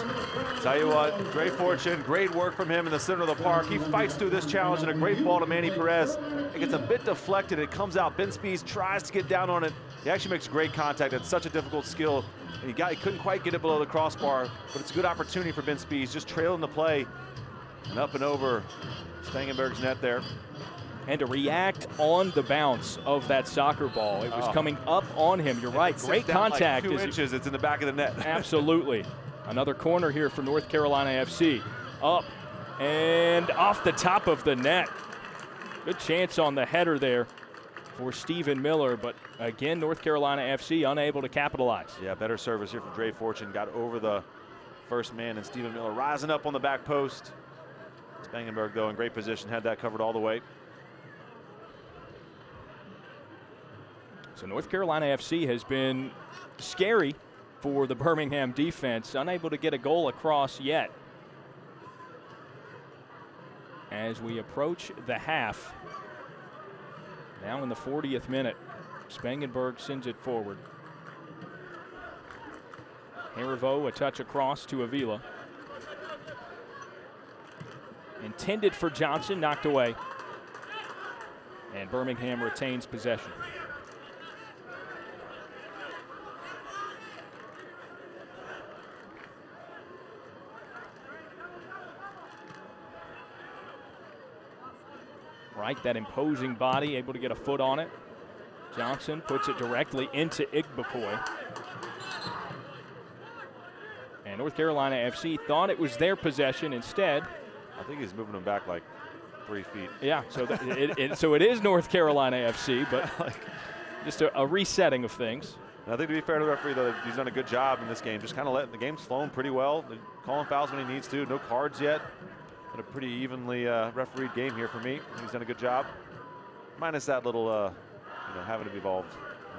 Tell you what, great fortune, great work from him in the center of the park. He fights through this challenge, and a great ball to Manny Perez. It gets a bit deflected. It comes out. Ben Spees tries to get down on it. He actually makes great contact. It's such a difficult skill. He couldn't quite get it below the crossbar, but it's a good opportunity for Ben Spees, just trailing the play and up and over Spangenberg's net there. And to react on the bounce of that soccer ball. It was coming up on him. You're right. Great contact. Like 2 inches, it's in the back of the net. Absolutely. Another corner here for North Carolina FC. Up and off the top of the net. Good chance on the header there for Stephen Miller, but again, North Carolina FC unable to capitalize. Yeah, better service here from Dre Fortune. Got over the first man, and Stephen Miller rising up on the back post. Spangenberg, though, in great position, had that covered all the way. So North Carolina FC has been scary for the Birmingham defense, unable to get a goal across yet. As we approach the half, now in the 40th minute, Spangenberg sends it forward. Harivo, a touch across to Avila. Intended for Johnson, knocked away. And Birmingham retains possession. Right, that imposing body, able to get a foot on it. Johnson puts it directly into Igbokoy. And North Carolina FC thought it was their possession. Instead, I think he's moving them back like 3 feet. Yeah, so so it is North Carolina FC, but just a resetting of things. And I think to be fair to the referee, though, he's done a good job in this game, just kind of letting the game's flowing pretty well. They're calling fouls when he needs to. No cards yet. But a pretty evenly refereed game here for me. He's done a good job. Minus that little, having to be involved,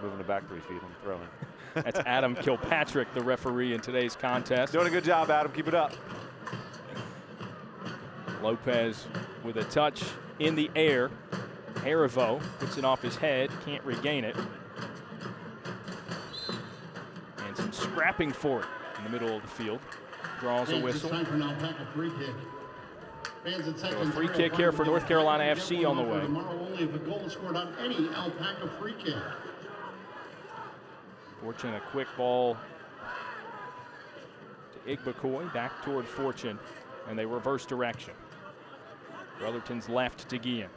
moving it back 3 feet and throwing. That's Adam Kilpatrick, the referee in today's contest. Doing a good job, Adam. Keep it up. Lopez with a touch in the air. Harivo puts it off his head, can't regain it. And some scrapping for it in the middle of the field. Draws a whistle. So a free kick here for North Carolina FC on the way. Only if a goal is scored on any Alpaca free kick. Fortune, a quick ball to Igbokoy, back toward Fortune, and they reverse direction. Brotherton's left to Guillen.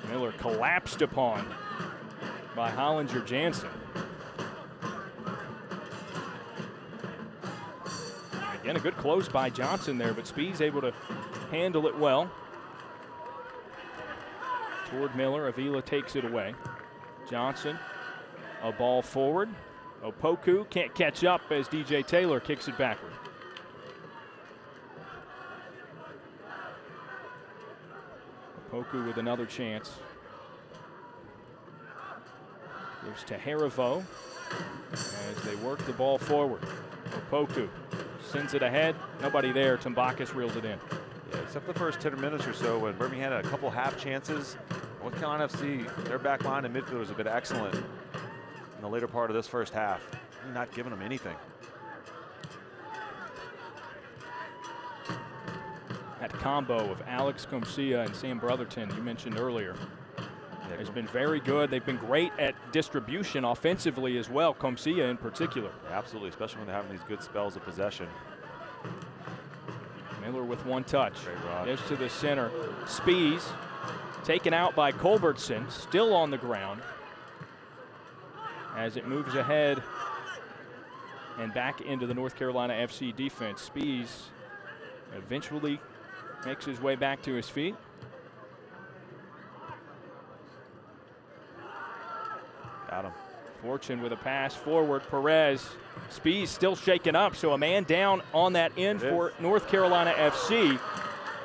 Miller collapsed upon by Hollinger Jansen. Again, a good close by Johnson there, but Spee's able to handle it well. Toward Miller, Avila takes it away. Johnson, a ball forward. Opoku can't catch up as DJ Taylor kicks it backward. Opoku with another chance. Gives to Harivo as they work the ball forward. Opoku sends it ahead. Nobody there. Tumbakis reels it in. Yeah, except the first 10 minutes or so when Birmingham had a couple half chances. North Carolina FC, their back line and midfielders have been excellent in the later part of this first half. Really not giving them anything. That combo of Alex Comcia and Sam Brotherton you mentioned earlier has been very good. They've been great at distribution offensively as well, Comcia in particular. Yeah, absolutely, especially when they're having these good spells of possession. Miller with one touch. Gives to the center. Spees taken out by Culbertson, still on the ground as it moves ahead and back into the North Carolina FC defense. Spees eventually makes his way back to his feet. Got him. Fortune with a pass forward. Perez. Spees still shaken up, so a man down on that end for North Carolina FC.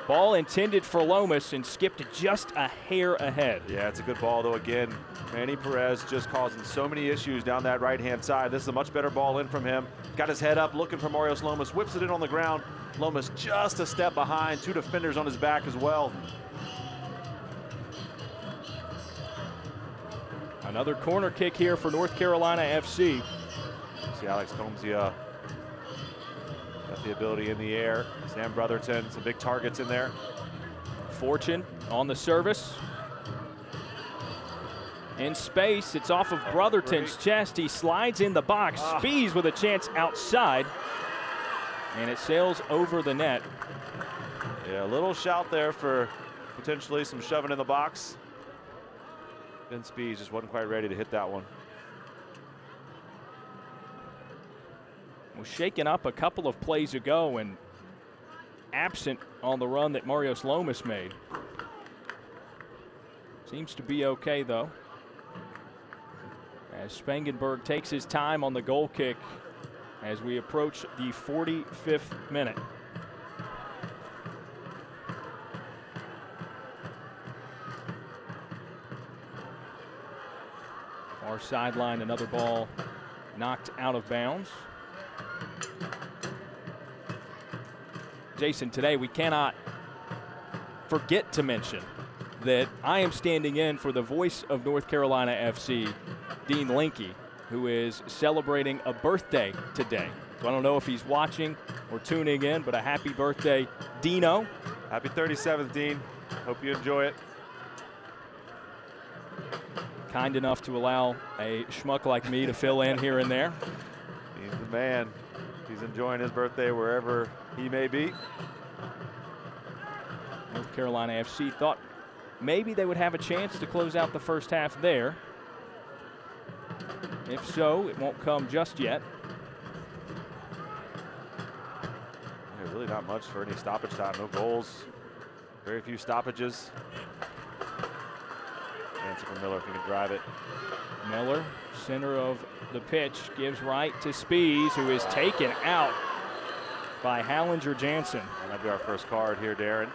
Ball intended for Lomas and skipped just a hair ahead. Yeah, it's a good ball, though. Again, Manny Perez just causing so many issues down that right-hand side. This is a much better ball in from him. Got his head up, looking for Marios Lomas. Whips it in on the ground. Lomas just a step behind. Two defenders on his back as well. Another corner kick here for North Carolina FC. See Alex Comcia got the ability in the air. Sam Brotherton, some big targets in there. Fortune on the service. In space, it's off of Brotherton's chest. He slides in the box. Spees with a chance outside. And it sails over the net. Yeah, a little shout there for potentially some shoving in the box. Ben Spees just wasn't quite ready to hit that one. Was shaken up a couple of plays ago and absent on the run that Marios Lomas made. Seems to be okay, though, as Spangenberg takes his time on the goal kick as we approach the 45th minute. Far sideline, another ball knocked out of bounds. Jason, today we cannot forget to mention that I am standing in for the voice of North Carolina FC, Dean Linke, who is celebrating a birthday today. So I don't know if he's watching or tuning in, but a happy birthday, Dino. Happy 37th, Dean. Hope you enjoy it. Kind enough to allow a schmuck like me to fill in here and there. He's the man. He's enjoying his birthday wherever he may be. North Carolina FC thought maybe they would have a chance to close out the first half there. If so, it won't come just yet. Yeah, really not much for any stoppage time. No goals. Very few stoppages. Chance for Miller if he can drive it. Miller, center of the pitch, gives right to Spees, who is taken out by Hallinger Jansen. And that'll be our first card here, Darren.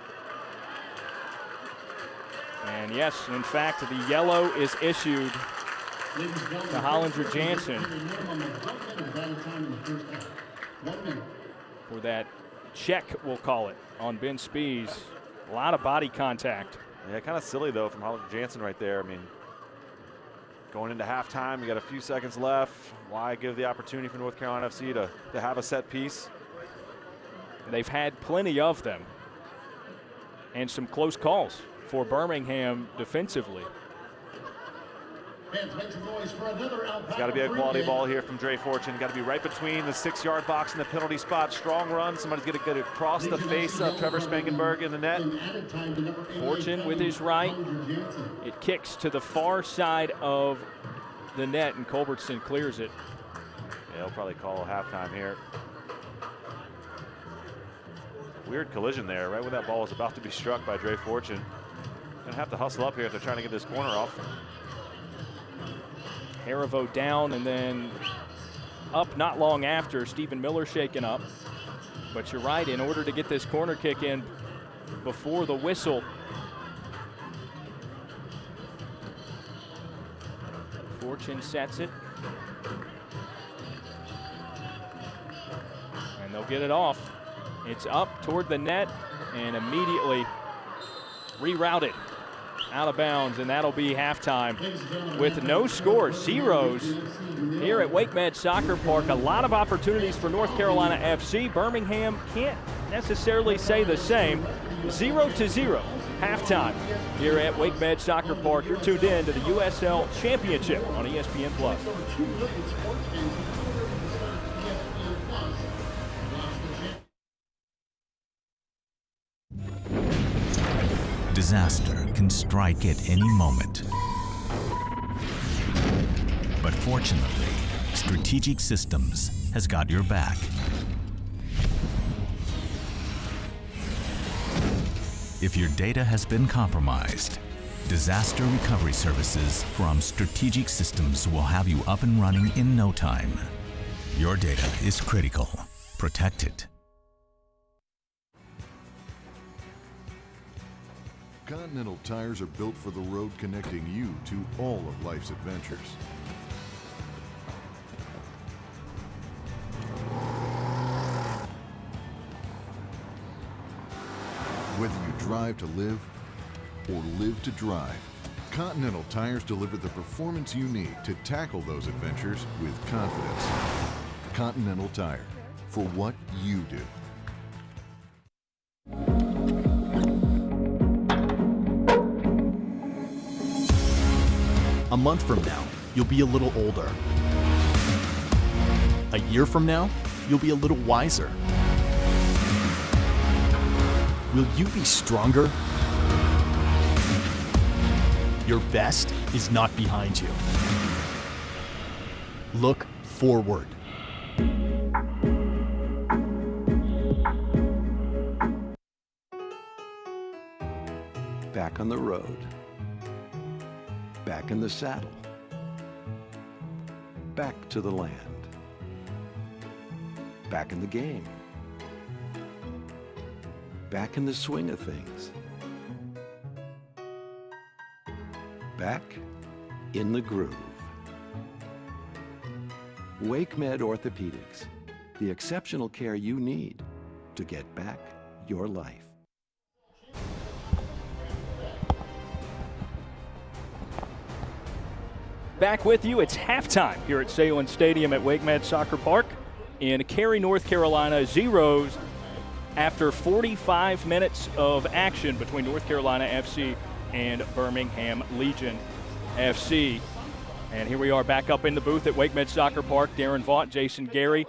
And yes, in fact, the yellow is issued to Hallinger Jansen for that check, we'll call it, on Ben Spees. A lot of body contact. Yeah, kind of silly, though, from Hallinger Jansen right there. I mean, going into halftime, you got a few seconds left. Why give the opportunity for North Carolina FC to have a set piece? They've had plenty of them and some close calls for Birmingham defensively. It's got to be a quality ball here from Dre Fortune. Got to be right between the 6-yard box and the penalty spot. Strong run. Somebody's going to get it across the face of Trevor Spangenberg in the net. Fortune with his right. It kicks to the far side of the net, and Culbertson clears it. Yeah, he'll probably call halftime here. Weird collision there, right when that ball was about to be struck by Dre Fortune. Gonna have to hustle up here if they're trying to get this corner off. Harivo down and then up not long after. Stephen Miller shaken up. But you're right, in order to get this corner kick in before the whistle, Fortune sets it. And they'll get it off. It's up toward the net and immediately rerouted out of bounds, and that'll be halftime with no score, zeros here at WakeMed Soccer Park. A lot of opportunities for North Carolina FC. Birmingham can't necessarily say the same. 0-0 halftime here at WakeMed Soccer Park. You're tuned in to the USL Championship on ESPN+. Disaster can strike at any moment. But fortunately, Strategic Systems has got your back. If your data has been compromised, disaster recovery services from Strategic Systems will have you up and running in no time. Your data is critical. Protect it. Continental tires are built for the road, connecting you to all of life's adventures. Whether you drive to live or live to drive, Continental tires deliver the performance you need to tackle those adventures with confidence. Continental Tire, for what you do. A month from now, you'll be a little older. A year from now, you'll be a little wiser. Will you be stronger? Your best is not behind you. Look forward. Back on the road. Back in the saddle. Back to the land. Back in the game. Back in the swing of things. Back in the groove. WakeMed Orthopedics, the exceptional care you need to get back your life. Back with you. It's halftime here at Salem Stadium at WakeMed Soccer Park in Cary, North Carolina. Zeros after 45 minutes of action between North Carolina FC and Birmingham Legion FC. And here we are back up in the booth at WakeMed Soccer Park. Darren Vaught, Jason Gary.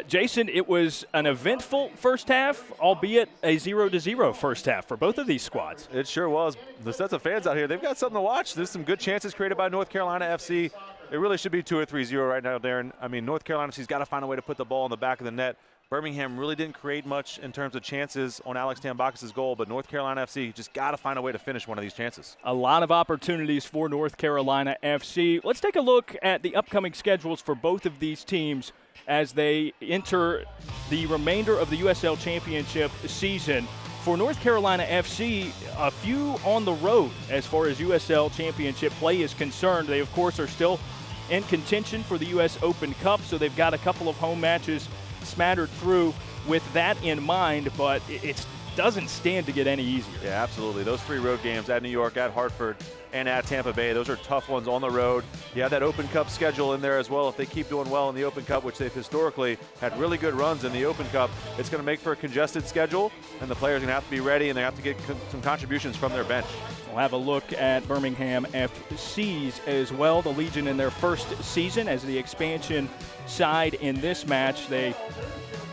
Jason, it was an eventful first half, albeit a 0-0 first half for both of these squads. It sure was. The sets of fans out here, they've got something to watch. There's some good chances created by North Carolina FC. It really should be 2 or 3-0 right now, Darren. I mean, North Carolina FC's got to find a way to put the ball in the back of the net. Birmingham really didn't create much in terms of chances on Alex Tambakis' goal, but North Carolina FC just got to find a way to finish one of these chances. A lot of opportunities for North Carolina FC. Let's take a look at the upcoming schedules for both of these teams as they enter the remainder of the USL Championship season. For North Carolina FC, a few on the road as far as USL Championship play is concerned. They, of course, are still in contention for the U.S. Open Cup, so they've got a couple of home matches smattered through with that in mind, but it doesn't stand to get any easier. Yeah, absolutely. Those 3 road games at New York, at Hartford, and at Tampa Bay, those are tough ones on the road. You have that Open Cup schedule in there as well. If they keep doing well in the Open Cup, which they've historically had really good runs in the Open Cup, it's going to make for a congested schedule, and the players are going to have to be ready, and they have to get some contributions from their bench. We'll have a look at Birmingham FC's as well. The Legion in their first season as the expansion side in this match. They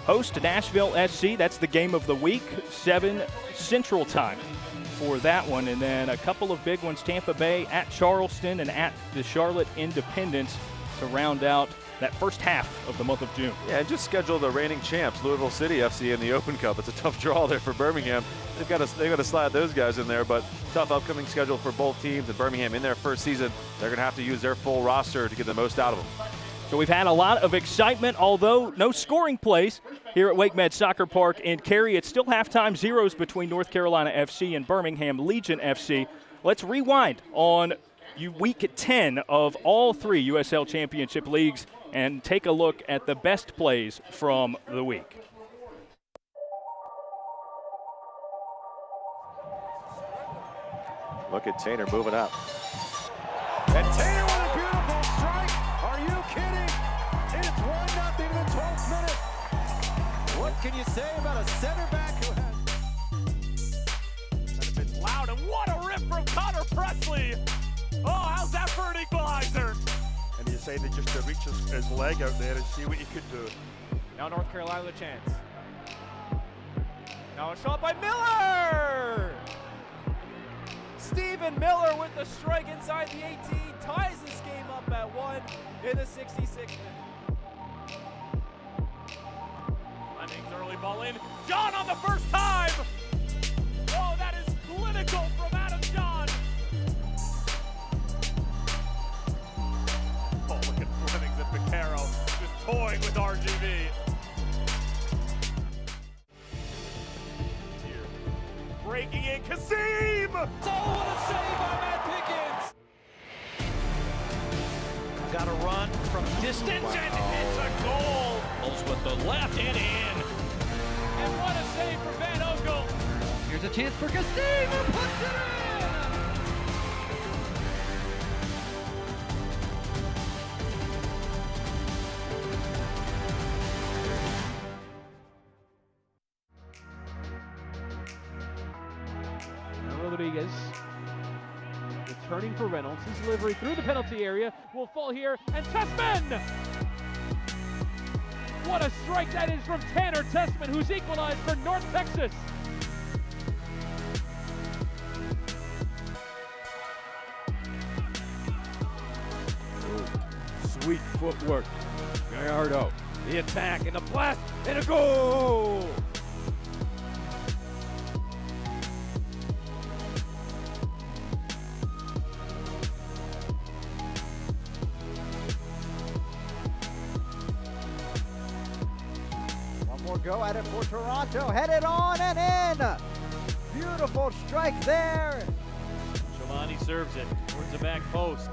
host Nashville SC. That's the game of the week, 7 Central Time for that one. And then a couple of big ones, Tampa Bay at Charleston and at the Charlotte Independence to round out that first half of the month of June. Yeah, and just schedule the reigning champs, Louisville City FC, in the Open Cup. It's a tough draw there for Birmingham. They've got to slide those guys in there, but tough upcoming schedule for both teams. And Birmingham, in their first season, they're going to have to use their full roster to get the most out of them. So we've had a lot of excitement, although no scoring plays here at WakeMed Soccer Park in Cary. It's still halftime, zeros between North Carolina FC and Birmingham Legion FC. Let's rewind on week 10 of all 3 USL Championship leagues and take a look at the best plays from the week. Look at Taylor moving up. And Taylor with a beautiful strike. Are you kidding? It's 1-0 in the 12th minute. What can you say about a center back who has been loud? And what a rip from Connor Presley. Oh, how's that for an equalizer? And he decided just to reach his leg out there and see what he could do. Now North Carolina with a chance. Now a shot by Miller! Stephen Miller with the strike inside the 18 ties this game up at 1 in the 66th minute. Fleming's early ball in. John on the first time! Oh, that is clinical from Adam John! Oh, look at Fleming's and Picaro just toying with RGV. Breaking in, Kasim! Oh, what a save by Matt Pickens! Got a run from distance, and it's a goal! Goes with the left and in. And what a save for Van Ogle! Here's a chance for Kasim, who puts it in! Rodriguez returning for Reynolds. His delivery through the penalty area will fall here, and Tessman! What a strike that is from Tanner Tessman, who's equalized for North Texas. Sweet footwork. Gallardo, the attack, and the blast, and a goal! Go at it for Toronto, headed on and in. Beautiful strike there. Shamani serves it towards the back post.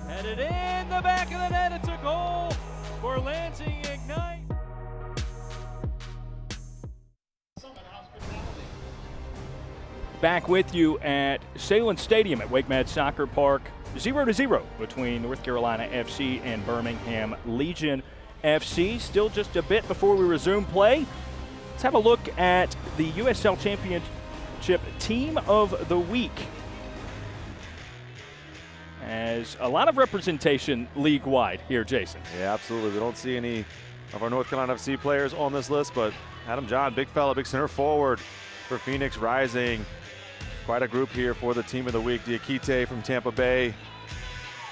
Headed in the back of the net, it's a goal for Lansing Ignite. Back with you at Salem Stadium at Wake Med Soccer Park. 0-0 between North Carolina FC and Birmingham Legion FC. Still just a bit before we resume play. Let's have a look at the USL Championship Team of the Week. As a lot of representation league-wide here, Jason. Yeah, absolutely. We don't see any of our North Carolina FC players on this list, but Adam John, big fella, big center forward for Phoenix Rising. Quite a group here for the Team of the Week. Diakite from Tampa Bay.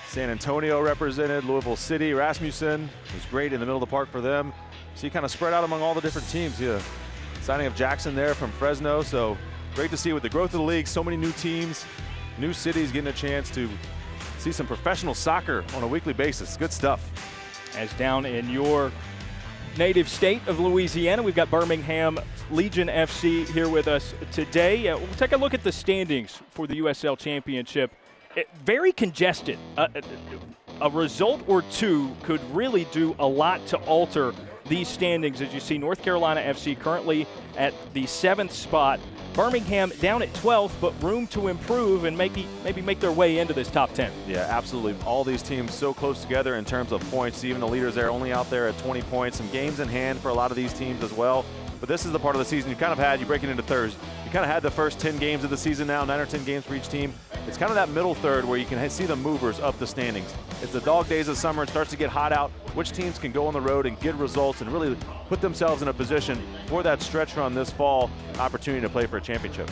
San Antonio represented. Louisville City. Rasmussen was great in the middle of the park for them. So you kind of spread out among all the different teams. Yeah. Signing of Jackson there from Fresno. So great to see with the growth of the league, so many new teams, new cities getting a chance to see some professional soccer on a weekly basis. Good stuff. As down in your native state of Louisiana, we've got Birmingham Legion FC here with us today. We'll take a look at the standings for the USL Championship. Very congested. A result or two could really do a lot to alter these standings. As you see, North Carolina FC currently at the 7th spot. Birmingham down at 12th, but room to improve and maybe make their way into this top 10. Yeah, absolutely. All these teams so close together in terms of points. Even the leaders there only out there at 20 points. Some games in hand for a lot of these teams as well. But this is the part of the season you kind of had, you break it into thirds. You kind of had the first 10 games of the season now, 9 or 10 games for each team. It's kind of that middle third where you can see the movers up the standings. It's the dog days of summer. It starts to get hot out. Which teams can go on the road and get results and really put themselves in a position for that stretch run this fall, opportunity to play for a championship.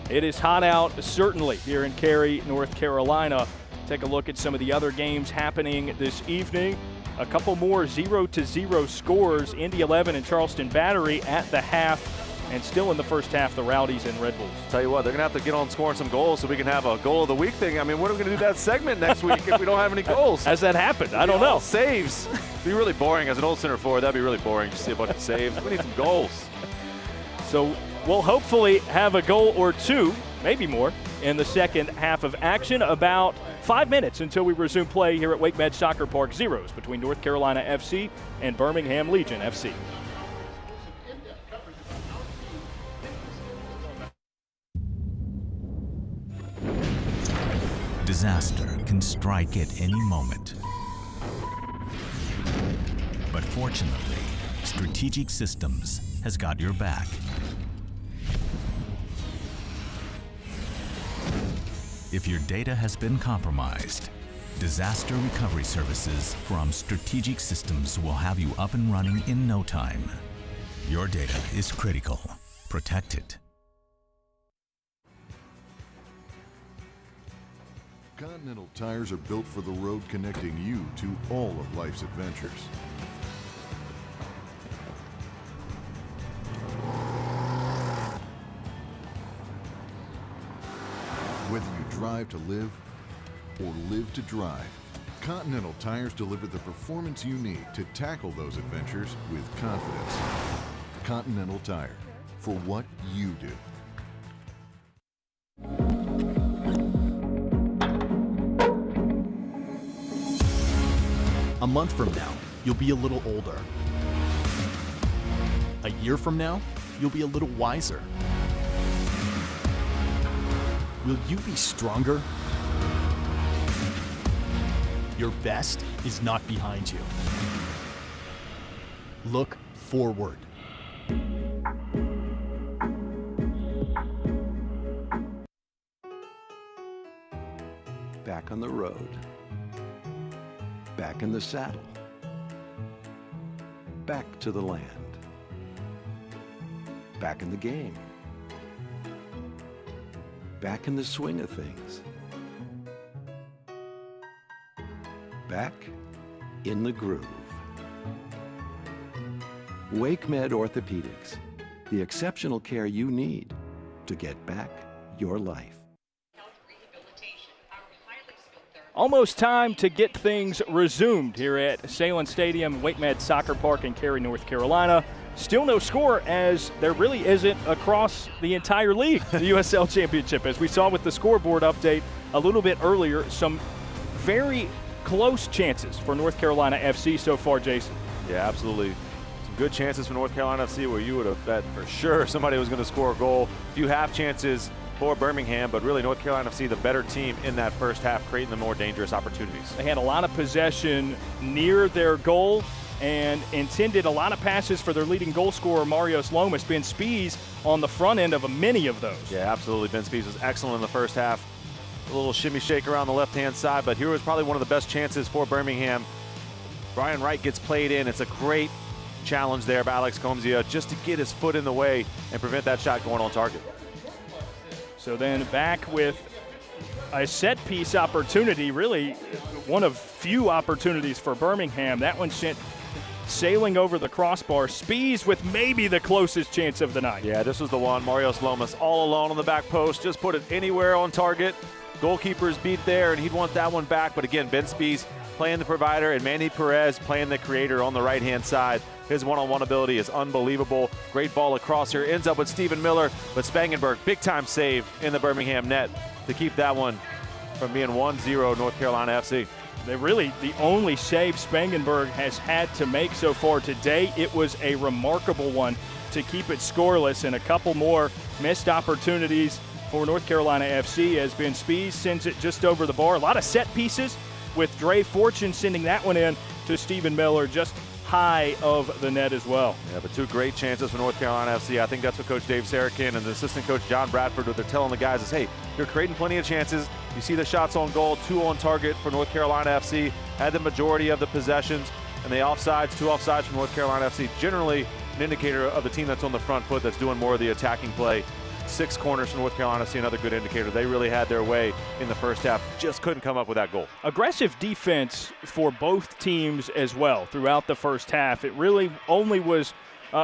It is hot out, certainly, here in Cary, North Carolina. Take a look at some of the other games happening this evening. A couple more 0-0 scores. Indy 11 and Charleston Battery at the half. And still in the first half, the Rowdies and Red Bulls. Tell you what, they're going to have to get on scoring some goals so we can have a goal of the week thing. I mean, what are we going to do that segment next week if we don't have any goals? Has that happened? I don't know. Saves. It'd be really boring as an old center forward. That'd be really boring to see a bunch of saves. We need some goals. So we'll hopefully have a goal or two, maybe more, in the second half of action. About 5 minutes until we resume play here at Wake Med Soccer Park. 0s between North Carolina FC and Birmingham Legion FC. Disaster can strike at any moment. But fortunately, Strategic Systems has got your back. If your data has been compromised, disaster recovery services from Strategic Systems will have you up and running in no time. Your data is critical. Protect it. Continental tires are built for the road, connecting you to all of life's adventures. Whether you drive to live or live to drive, Continental tires deliver the performance you need to tackle those adventures with confidence. Continental Tire, for what you do. A month from now, you'll be a little older. A year from now, you'll be a little wiser. Will you be stronger? Your best is not behind you. Look forward. Back on the road. Back in the saddle. Back to the land. Back in the game. Back in the swing of things. Back in the groove. Wake Med Orthopedics, the exceptional care you need to get back your life. Almost time to get things resumed here at Salem Stadium, Wake Med Soccer Park in Cary, North Carolina. Still no score, as there really isn't across the entire league, the USL Championship. As we saw with the scoreboard update a little bit earlier, some very close chances for North Carolina FC so far, Jason. Yeah, absolutely. Some good chances for North Carolina FC where you would have bet for sure somebody was going to score a goal. A few half chances for Birmingham, but really North Carolina FC the better team in that first half, creating the more dangerous opportunities. They had a lot of possession near their goal and intended a lot of passes for their leading goal scorer, Marios Lomas. Ben Spies on the front end of many of those. Yeah, absolutely. Ben Spies was excellent in the first half. A little shimmy shake around the left-hand side, but here was probably one of the best chances for Birmingham. Brian Wright gets played in. It's a great challenge there by Alex Comzia just to get his foot in the way and prevent that shot going on target. So then back with a set-piece opportunity, really one of few opportunities for Birmingham. That one sent sailing over the crossbar. Spies with maybe the closest chance of the night. Yeah, this was the one. Marios Lomas all alone on the back post. Just put it anywhere on target. Goalkeeper's beat there, and he'd want that one back. But again, Ben Spies playing the provider, and Manny Perez playing the creator on the right-hand side. His one-on-one ability is unbelievable. Great ball across here. Ends up with Stephen Miller, but Spangenberg, big-time save in the Birmingham net to keep that one from being 1-0 North Carolina FC. They're really the only save Spangenberg has had to make so far today. It was a remarkable one to keep it scoreless, and a couple more missed opportunities for North Carolina FC as Ben Spies sends it just over the bar. A lot of set pieces with Dre Fortune sending that one in to Stephen Miller just high of the net as well. Yeah, but two great chances for North Carolina FC. I think that's what Coach Dave Sarakin and the assistant coach John Bradford, what they're telling the guys is, hey, you're creating plenty of chances. You see the shots on goal, 2 on target for North Carolina FC. Had the majority of the possessions, and the offsides, 2 offsides from North Carolina FC. Generally an indicator of the team that's on the front foot, that's doing more of the attacking play. 6 corners from North Carolina FC, another good indicator. They really had their way in the first half, just couldn't come up with that goal. Aggressive defense for both teams as well throughout the first half. It really only was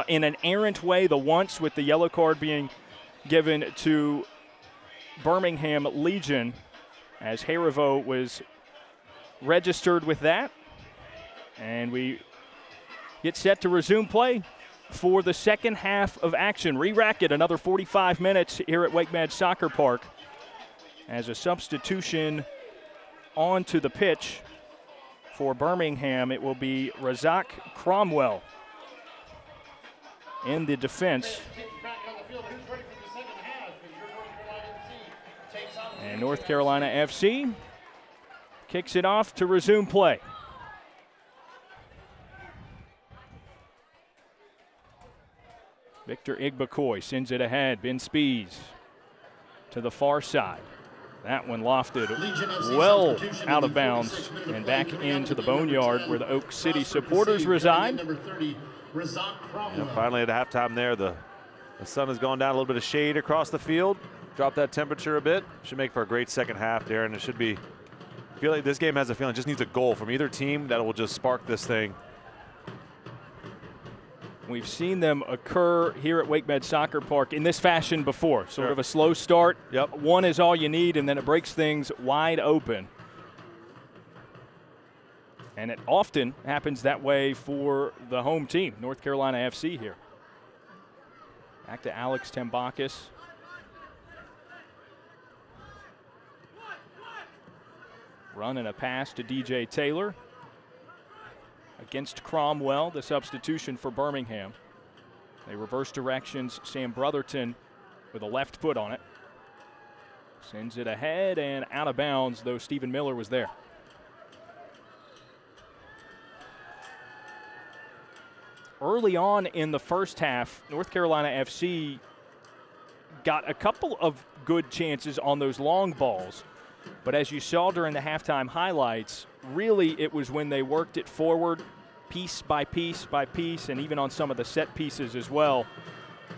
in an errant way the once, with the yellow card being given to Birmingham Legion, as Harivo was registered with that. And we get set to resume play for the second half of action. Re-rack it another 45 minutes here at Wake Med Soccer Park. As a substitution onto the pitch for Birmingham, it will be Razak Cromwell in the defense. And North Carolina FC kicks it off to resume play. Victor Igbakoy sends it ahead. Ben Spies to the far side. That one lofted well out of bounds and back into the boneyard where the Oak City supporters reside. Finally at halftime there, the sun has gone down, a little bit of shade across the field. Drop that temperature a bit. Should make for a great second half, Darren. It should be, I feel like this game has a feeling just needs a goal from either team that will just spark this thing. We've seen them occur here at Wake Med Soccer Park in this fashion before. Sort of a slow start. Yep. One is all you need, and then it breaks things wide open. And it often happens that way for the home team, North Carolina FC here. Back to Alex Tambakis. Running a pass to DJ Taylor. Against Cromwell, the substitution for Birmingham. They reverse directions. Sam Brotherton with a left foot on it. Sends it ahead and out of bounds, though Stephen Miller was there. Early on in the first half, North Carolina FC got a couple of good chances on those long balls. But as you saw during the halftime highlights, really it was when they worked it forward piece by piece by piece, and even on some of the set pieces as well,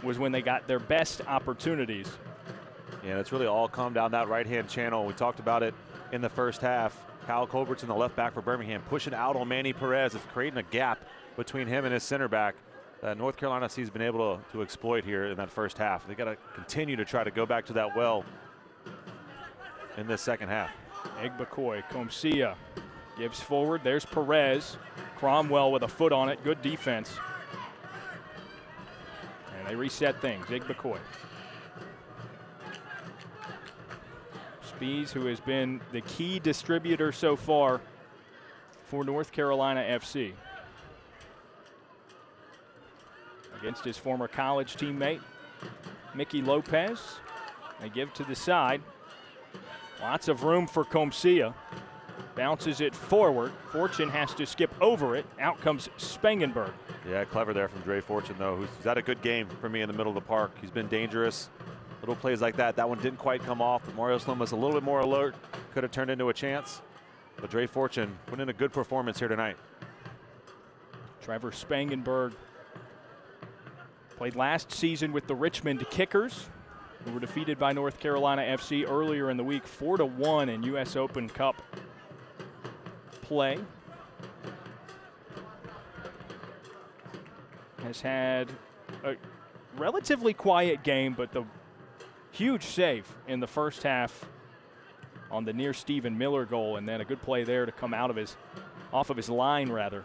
was when they got their best opportunities. Yeah, it's really all come down that right-hand channel. We talked about it in the first half. Kyle Culbertson, the left back for Birmingham, pushing out on Manny Perez. It's creating a gap between him and his center back that North Carolina FC has been able to exploit here in that first half. They got to continue to try to go back to that well in this second half. Egbakoy, Comcia gives forward. There's Perez. Cromwell with a foot on it. Good defense. And they reset things. Egbakoy. Spies, who has been the key distributor so far for North Carolina FC. Against his former college teammate, Mickey Lopez. They give to the side. Lots of room for Comcia. Bounces it forward. Fortune has to skip over it. Out comes Spangenberg. Yeah, clever there from Dre Fortune, though, who's had a good game for me in the middle of the park. He's been dangerous. Little plays like that. That one didn't quite come off. But Mario Slomas a little bit more alert. Could have turned into a chance. But Dre Fortune put in a good performance here tonight. Trevor Spangenberg played last season with the Richmond Kickers, who were defeated by North Carolina FC earlier in the week, 4-1 in U.S. Open Cup play. Has had a relatively quiet game, but the huge save in the first half on the near Stephen Miller goal, and then a good play there to come off of his line rather.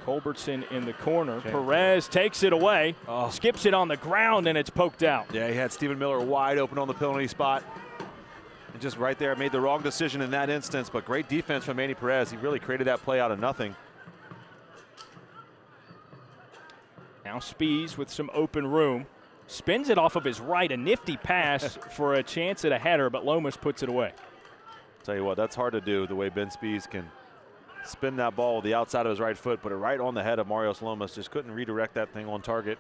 Culbertson in the corner. Okay. Perez takes it away, skips it on the ground, and it's poked out. Yeah, he had Stephen Miller wide open on the penalty spot. And just right there, made the wrong decision in that instance, but great defense from Manny Perez. He really created that play out of nothing. Now Spies with some open room. Spins it off of his right, a nifty pass for a chance at a header, but Lomas puts it away. Tell you what, that's hard to do, the way Ben Spies can spin that ball with the outside of his right foot, put it right on the head of Mario Lomas. Just couldn't redirect that thing on target.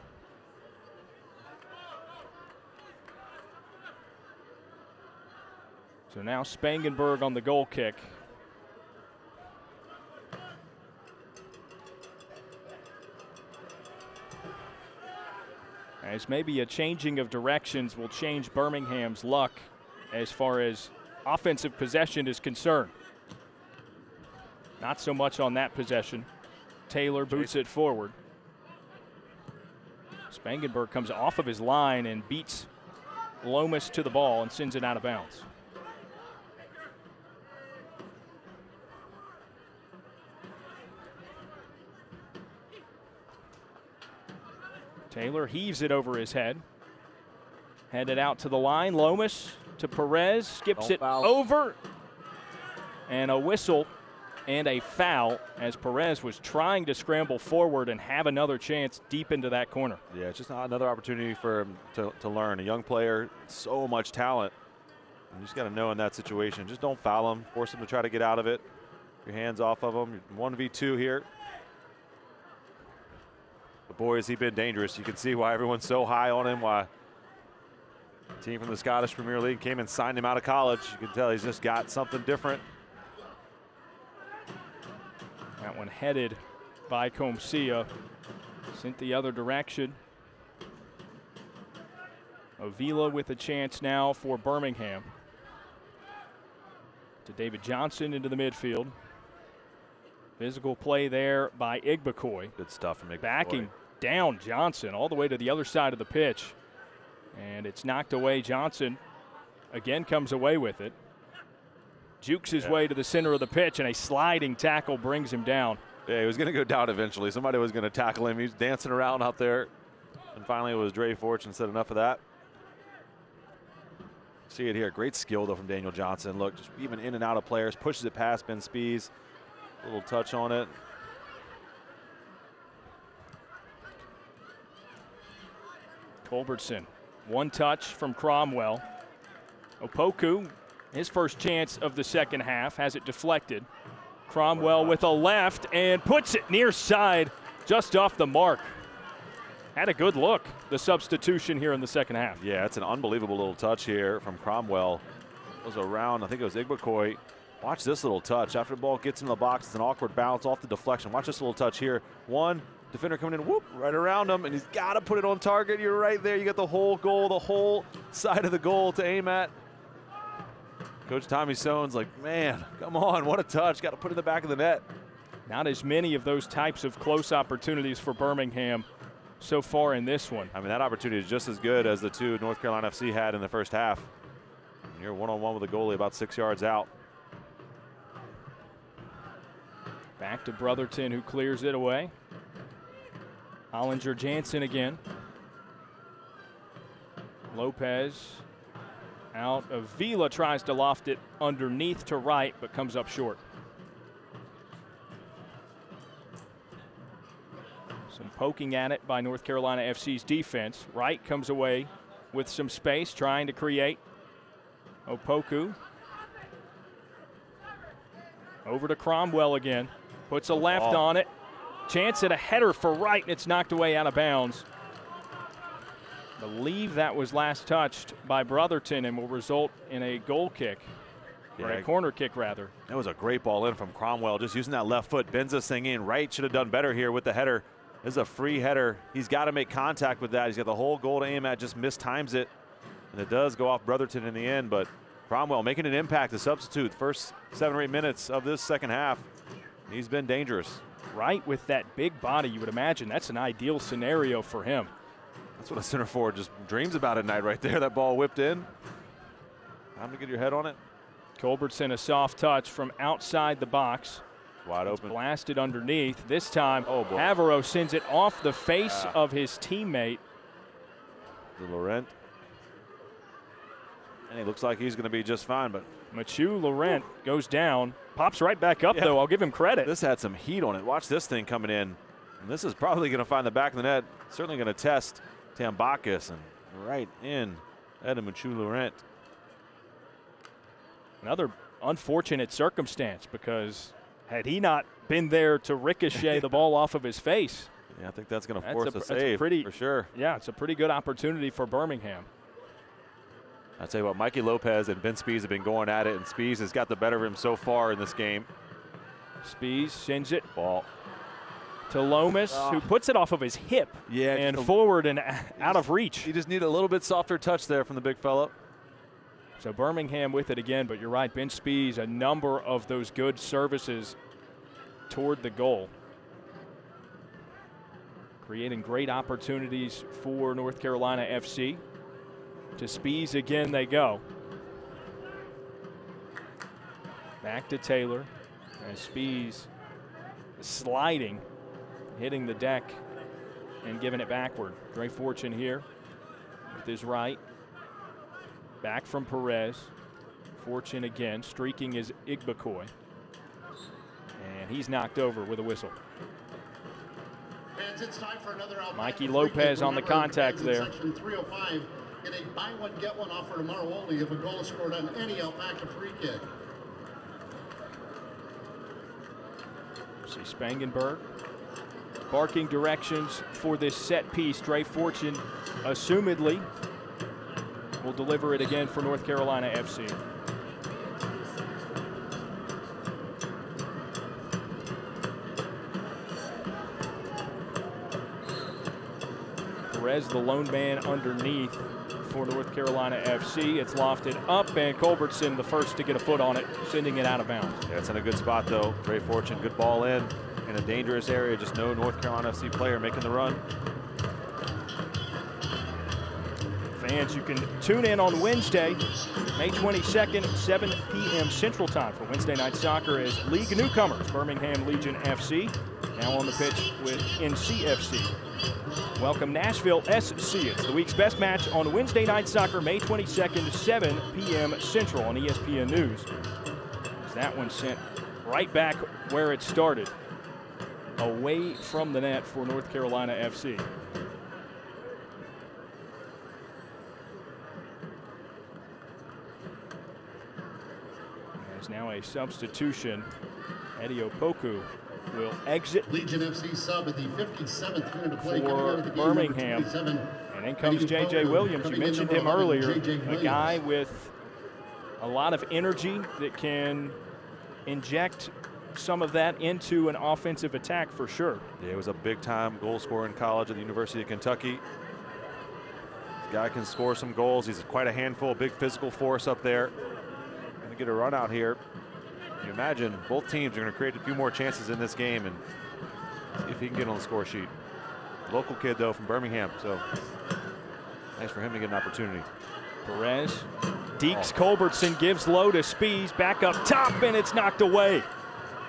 So now Spangenberg on the goal kick. As maybe a changing of directions will change Birmingham's luck as far as offensive possession is concerned. Not so much on that possession. Taylor boots it forward. Spangenberg comes off of his line and beats Lomas to the ball and sends it out of bounds. Taylor heaves it over his head. Headed out to the line. Lomas to Perez. Skips it over. And a whistle and a foul as Perez was trying to scramble forward and have another chance deep into that corner. Yeah, it's just another opportunity for him to learn. A young player, so much talent. You just got to know in that situation. Just don't foul him. Force him to try to get out of it. Your hands off of him. 1v2 here. But boy, has he been dangerous. You can see why everyone's so high on him, why the team from the Scottish Premier League came and signed him out of college. You can tell he's just got something different. That one headed by Comcia. Sent the other direction. Avila with a chance now for Birmingham. To David Johnson into the midfield. Physical play there by Igbekoy. Good stuff from Igbekoy. Backing down Johnson all the way to the other side of the pitch. And it's knocked away. Johnson again comes away with it. Jukes his way to the center of the pitch, and a sliding tackle brings him down. Yeah, he was going to go down eventually. Somebody was going to tackle him. He was dancing around out there. And finally it was Dre Fortune said enough of that. See it here. Great skill, though, from Daniel Johnson. Look, just even in and out of players. Pushes it past Ben Spies. A little touch on it. Culbertson, one touch from Cromwell. Opoku, his first chance of the second half, has it deflected. Cromwell with a left and puts it near side, just off the mark. Had a good look, the substitution here in the second half. Yeah, it's an unbelievable little touch here from Cromwell. It was around, I think it was Igbekoy. Watch this little touch. After the ball gets in the box, it's an awkward bounce off the deflection. Watch this little touch here. One, defender coming in, whoop, right around him, and he's got to put it on target. You're right there. You got the whole goal, the whole side of the goal to aim at. Coach Tommy Soane's like, man, come on, what a touch. Got to put it in the back of the net. Not as many of those types of close opportunities for Birmingham so far in this one. I mean, that opportunity is just as good as the two North Carolina FC had in the first half. And you're one-on-one with the goalie about 6 yards out. Back to Brotherton, who clears it away. Hollinger Jansen again. Lopez out. Avila tries to loft it underneath to right, but comes up short. Some poking at it by North Carolina FC's defense. Wright comes away with some space, trying to create. Opoku. Over to Cromwell again. Puts a left on it. Chance at a header for Wright, and it's knocked away out of bounds. I believe that was last touched by Brotherton and will result in a goal kick. Or a corner kick, rather. That was a great ball in from Cromwell, just using that left foot, bends this thing in. Wright should have done better here with the header. This is a free header. He's got to make contact with that. He's got the whole goal to aim at, just mistimes it. And it does go off Brotherton in the end, but Cromwell making an impact, the substitute. First 7 or 8 minutes of this second half, he's been dangerous. Wright with that big body, you would imagine that's an ideal scenario for him. That's what a center forward just dreams about at night right there. That ball whipped in. Time to get your head on it. Culbertson, a soft touch from outside the box. Wide open. Blasted underneath. This time, Havaro sends it off the face of his teammate. Laurent. And he looks like he's going to be just fine, but Machu Laurent goes down. Pops right back up, though. I'll give him credit. This had some heat on it. Watch this thing coming in. And this is probably going to find the back of the net. Certainly going to test Tambakis, and right in Eda Machu Laurent. Another unfortunate circumstance, because had he not been there to ricochet the ball off of his face. Yeah, I think that's going to force a save for sure. Yeah, it's a pretty good opportunity for Birmingham. I'll tell you what, Mikey Lopez and Ben Spies have been going at it, and Spies has got the better of him so far in this game. Spies sends it ball to Lomas, who puts it off of his hip and forward and out of reach. He just needed a little bit softer touch there from the big fella. So Birmingham with it again, but you're right, Ben Spies, a number of those good services toward the goal. Creating great opportunities for North Carolina FC. To Spies again they go. Back to Taylor, and Spies sliding, hitting the deck and giving it backward. Dre Fortune here with his right. Back from Perez. Fortune again, streaking is Igbekoy. And he's knocked over with a whistle. Fans, it's time for another Mikey Lopez on the contact there. Section 305, get a buy one, get one offer tomorrow only if a goal is scored on any Alpaca free kick. See Spangenberg barking directions for this set piece. Dre Fortune, assumedly, will deliver it again for North Carolina FC. Perez, the lone man underneath for North Carolina FC. It's lofted up, and Culbertson the first to get a foot on it, sending it out of bounds. Yeah, it's in a good spot, though. Dre Fortune, good ball in a dangerous area. Just no North Carolina FC player making the run. Fans, you can tune in on Wednesday, May 22nd, 7 p.m. Central Time for Wednesday Night Soccer as league newcomers, Birmingham Legion FC, now on the pitch with NCFC. Welcome Nashville SC. It's the week's best match on Wednesday Night Soccer, May 22nd, 7 p.m. Central on ESPN News. That one sent right back where it started, away from the net for North Carolina FC. There's now a substitution. Eddie Opoku will exit Legion FC sub at the 57th minute of play for Birmingham. And in comes J.J. Williams. You mentioned him earlier, a guy with a lot of energy that can inject some of that into an offensive attack for sure. Yeah, he was a big-time goal scorer in college at the University of Kentucky. This guy can score some goals. He's quite a handful, big physical force up there. Going to get a run out here. You imagine both teams are going to create a few more chances in this game and see if he can get on the score sheet. Local kid, though, from Birmingham, so nice for him to get an opportunity. Perez, Deeks Culbertson gives low to Spies, back up top, and it's knocked away.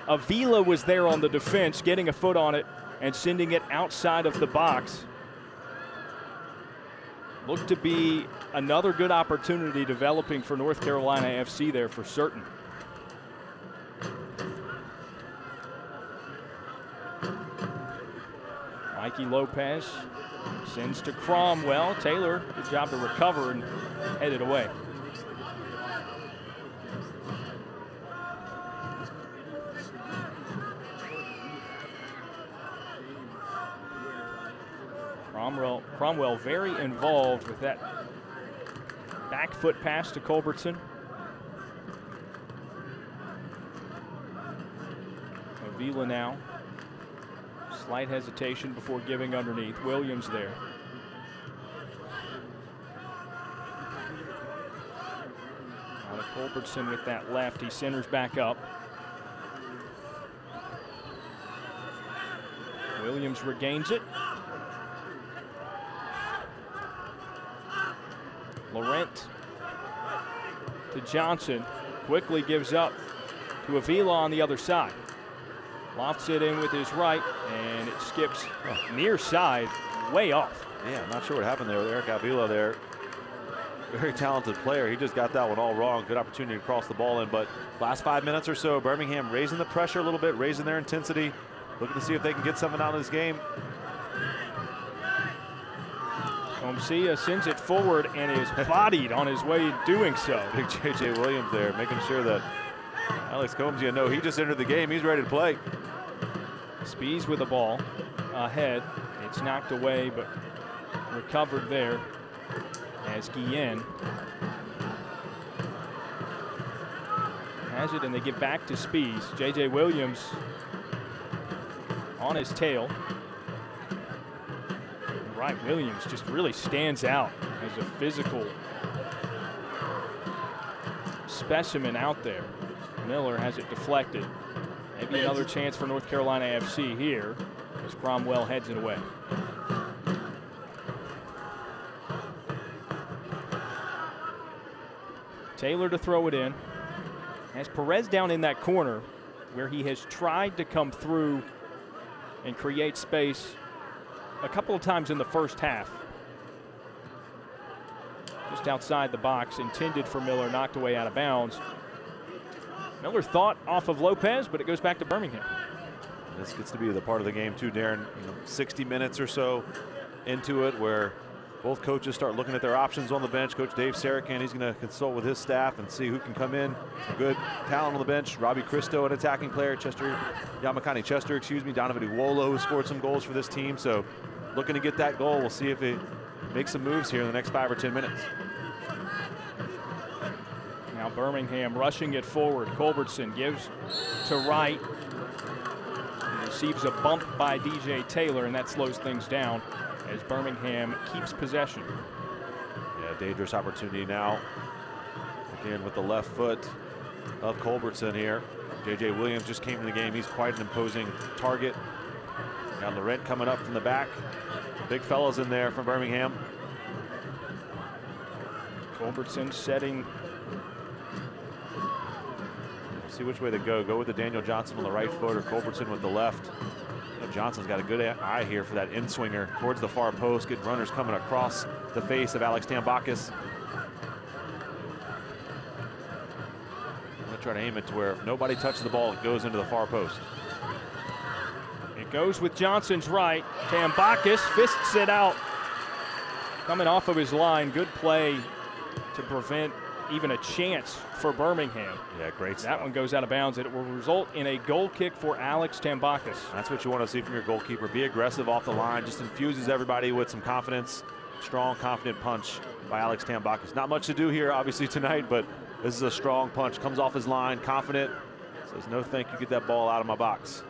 Avila was there on the defense, getting a foot on it and sending it outside of the box. Looked to be another good opportunity developing for North Carolina FC there for certain. Mikey Lopez sends to Cromwell. Taylor, good job to recover and head it away. Cromwell very involved with that back foot pass to Culbertson. Avila now. Slight hesitation before giving underneath. Williams there. Now to Culbertson with that left. He centers back up. Williams regains it. Laurent to Johnson. Quickly gives up to Avila on the other side. Lofts it in with his right, and it skips near side, way off. Yeah, I'm not sure what happened there with Eric Avila there. Very talented player. He just got that one all wrong. Good opportunity to cross the ball in, but last 5 minutes or so, Birmingham raising the pressure a little bit, raising their intensity, looking to see if they can get something out of this game. Comcia sends it forward and is bodied on his way doing so. Big J.J. Williams there, making sure that Alex Comcia, no, he just entered the game. He's ready to play. Spees with the ball ahead. It's knocked away, but recovered there as Guillen has it, and they get back to Spees. J.J. Williams on his tail. Right, Williams just really stands out as a physical specimen out there. Miller has it deflected. Maybe another chance for North Carolina FC here as Cromwell heads it away. Taylor to throw it in. Has Perez down in that corner where he has tried to come through and create space a couple of times in the first half. Just outside the box, intended for Miller, knocked away out of bounds. Miller thought off of Lopez, but it goes back to Birmingham. This gets to be the part of the game too, Darren. 60 minutes or so into it where both coaches start looking at their options on the bench. Coach Dave Sarakan, he's going to consult with his staff and see who can come in. Some good talent on the bench. Robbie Cristo, an attacking player. Yamakani Chester, Donovan Uwolo, who scored some goals for this team. So looking to get that goal. We'll see if he makes some moves here in the next 5 or 10 minutes. Now Birmingham rushing it forward. Culbertson gives to Wright. He receives a bump by DJ Taylor, and that slows things down as Birmingham keeps possession. Yeah, dangerous opportunity now. Again with the left foot of Culbertson here. J.J. Williams just came in the game. He's quite an imposing target. Got Laurent coming up from the back. Big fellas in there from Birmingham. Culbertson setting. See which way they go. Go with the Daniel Johnson on the right foot or Culbertson with the left. Johnson's got a good eye here for that in-swinger towards the far post. Good runners coming across the face of Alex Tambakis. I'm going to try to aim it to where if nobody touches the ball, it goes into the far post. It goes with Johnson's right. Tambakis fists it out. Coming off of his line. Good play to prevent even a chance for Birmingham. Yeah, great stuff. That one goes out of bounds, and it will result in a goal kick for Alex Tambakis. That's what you want to see from your goalkeeper. Be aggressive off the line. Just infuses everybody with some confidence. Strong, confident punch by Alex Tambakis. Not much to do here, obviously, tonight, but this is a strong punch. Comes off his line, confident. Says, no thank you, get that ball out of my box.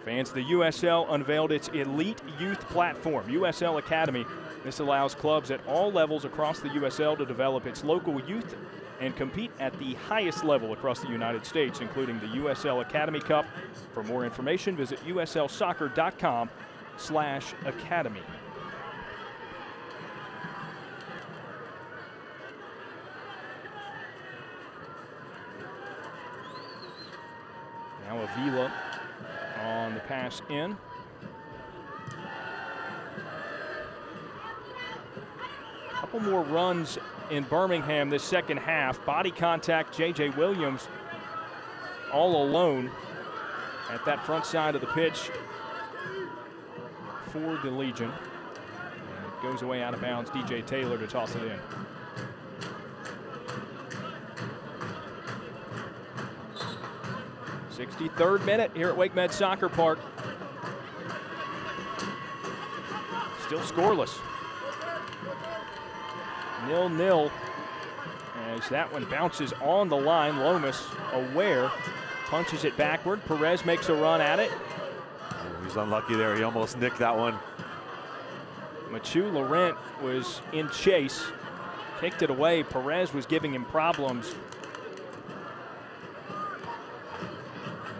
Fans, the USL unveiled its elite youth platform, USL Academy. This allows clubs at all levels across the USL to develop its local youth and compete at the highest level across the United States, including the USL Academy Cup. For more information, visit uslsoccer.com/academy. Now Avila on the pass in. couple more runs in Birmingham this second half. Body contact, J.J. Williams all alone at that front side of the pitch for the Legion. And it goes away out of bounds. DJ Taylor to toss it in. '63rd minute here at WakeMed Soccer Park. Still scoreless. 0-0 as that one bounces on the line. Lomas aware, punches it backward. Perez makes a run at it. Oh, he's unlucky there. He almost nicked that one. Machu Laurent was in chase, kicked it away. Perez was giving him problems.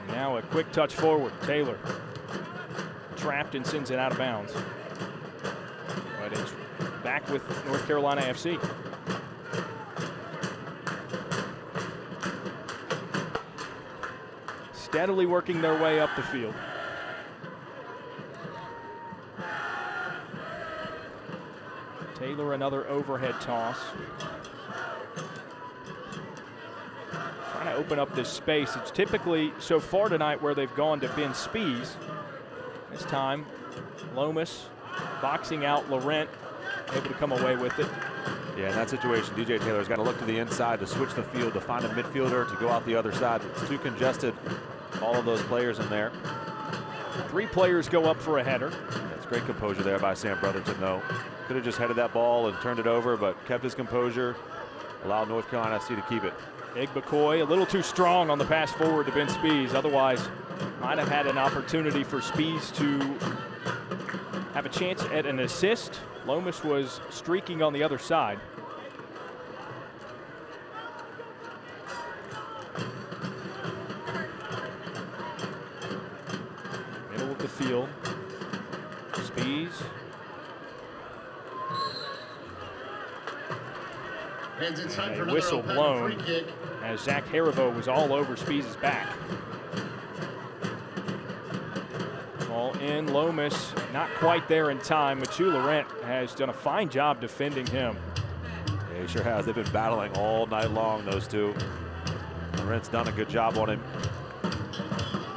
And now a quick touch forward. Taylor trapped and sends it out of bounds. But it's back with North Carolina FC. Steadily working their way up the field. Taylor, another overhead toss. Trying to open up this space. It's typically, so far tonight, where they've gone to Ben Spies. This time, Lomas boxing out Laurent, able to come away with it. Yeah, in that situation, DJ Taylor's got to look to the inside to switch the field, to find a midfielder, to go out the other side. It's too congested, all of those players in there. 3 players go up for a header. That's great composure there by Sam Brotherton, though. Could have just headed that ball and turned it over, but kept his composure, allowed North Carolina FC to keep it. Egbakoy a little too strong on the pass forward to Ben Spies. Otherwise, might have had an opportunity for Spies to have a chance at an assist. Lomas was streaking on the other side. Middle of the field. Spies. And a whistle blown as Zach Haribo was all over Spies' back. Ball in. Lomas not quite there in time. Machu Laurent has done a fine job defending him. Yeah, he sure has. They've been battling all night long, those two. Laurent's done a good job on him.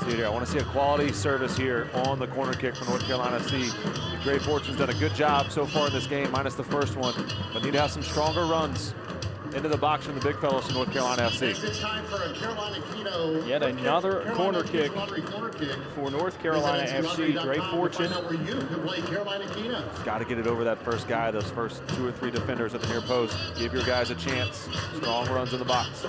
See here, I want to see a quality service here on the corner kick for North Carolina FC. The Great Fortune's done a good job so far in this game, minus the first one, but need to have some stronger runs into the box from the big fellows from North Carolina FC. Yet another corner kick for North Carolina FC. Great Fortune. Got to get it over that first guy, those first 2 or 3 defenders at the near post. Give your guys a chance. Strong runs in the box.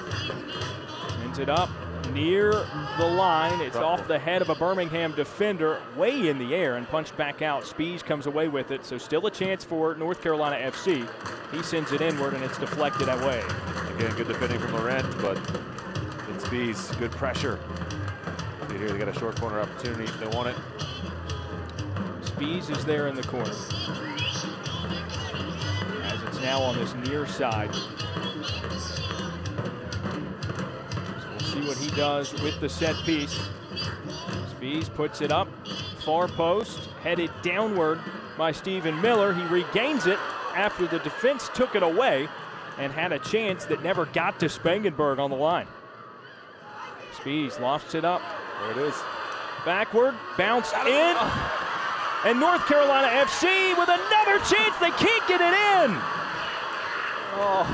Sends it up near the line. It's off the head of a Birmingham defender, way in the air, and punched back out. Spies comes away with it, so still a chance for North Carolina FC. He sends it inward, and it's deflected away. Again, good defending from Laurent, but it's Spies, good pressure. See here, they got a short corner opportunity. They want it. Spies is there in the corner, as it's now on this near side. See what he does with the set piece. Spies puts it up, far post, headed downward by Stephen Miller. He regains it after the defense took it away and had a chance that never got to Spangenberg on the line. Spies lofts it up. There it is. Backward, bounced in, and North Carolina FC with another chance. They can't get it in. Oh.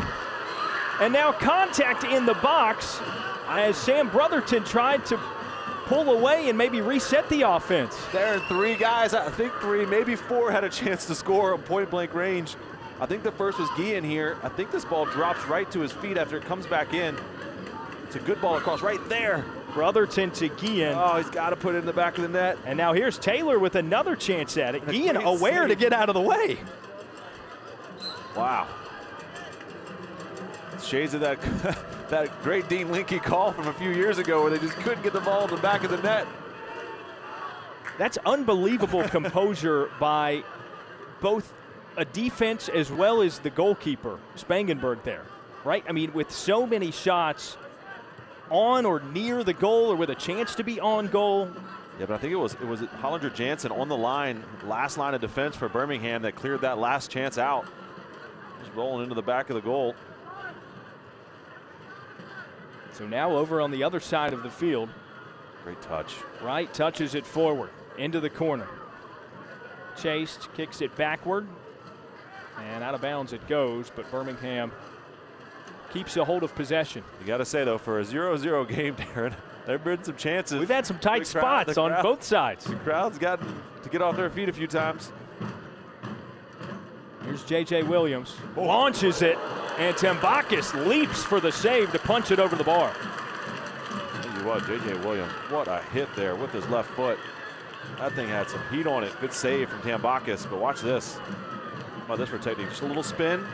And now contact in the box as Sam Brotherton tried to pull away and maybe reset the offense. There are 3 guys, I think 3, maybe 4 had a chance to score at point-blank range. I think the first was Guillen here. I think this ball drops right to his feet after it comes back in. It's a good ball across right there. Brotherton to Guillen. Oh, he's got to put it in the back of the net. And now here's Taylor with another chance at it. Guillen aware to get out of the way. Wow. Shades of that that great Dean Linke call from a few years ago where they just couldn't get the ball in the back of the net. That's unbelievable composure by both a defense as well as the goalkeeper, Spangenberg there, right? I mean, with so many shots on or near the goal or with a chance to be on goal. Yeah, but I think it was Hollinger Jansen on the line, last line of defense for Birmingham that cleared that last chance out. Just rolling into the back of the goal. So now over on the other side of the field. Great touch. Wright touches it forward into the corner. Chased, kicks it backward, and out of bounds it goes, but Birmingham keeps a hold of possession. You got to say, though, for a 0-0 game, Darren, there have been some chances. We've had some tight spots on both sides. The crowd's got to get off their feet a few times. Here's J.J. Williams, launches it, and Tambakis leaps for the save to punch it over the bar. Tell you what, J.J. Williams, what a hit there with his left foot. That thing had some heat on it. Good save from Tambakis, but watch this. How about this for technique? Just a little spin.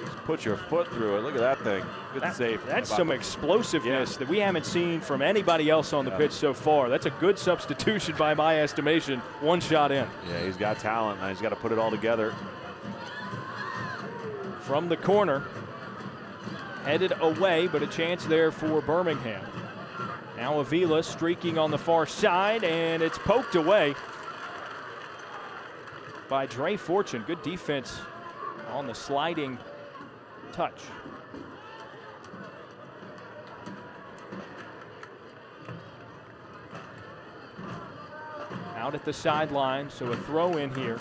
Just put your foot through it. Look at that thing. Good save. That's some explosiveness that we haven't seen from anybody else on the pitch so far. That's a good substitution by my estimation. One shot in. Yeah, he's got talent. Now he's got to put it all together. From the corner, headed away, but a chance there for Birmingham. Now Avila streaking on the far side, and it's poked away by Dre Fortune. Good defense on the sliding touch. Out at the sideline, so a throw in here.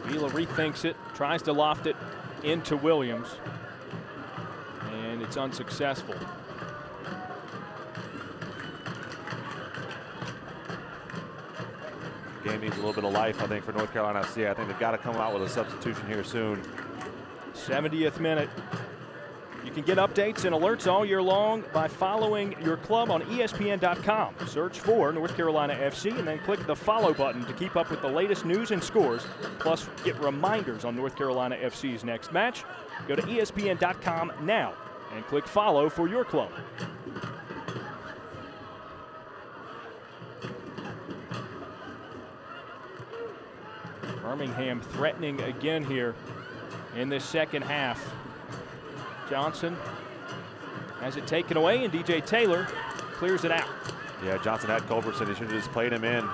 Avila rethinks it, tries to loft it into Williams, and it's unsuccessful. Game needs a little bit of life, I think, for North Carolina FC. I think they've got to come out with a substitution here soon. 70th minute. You can get updates and alerts all year long by following your club on ESPN.com. Search for North Carolina FC and then click the follow button to keep up with the latest news and scores. Plus, get reminders on North Carolina FC's next match. Go to ESPN.com now and click follow for your club. Birmingham threatening again here in this second half. Johnson has it taken away, and DJ Taylor clears it out. Yeah, Johnson had Culberson. He should have just played him in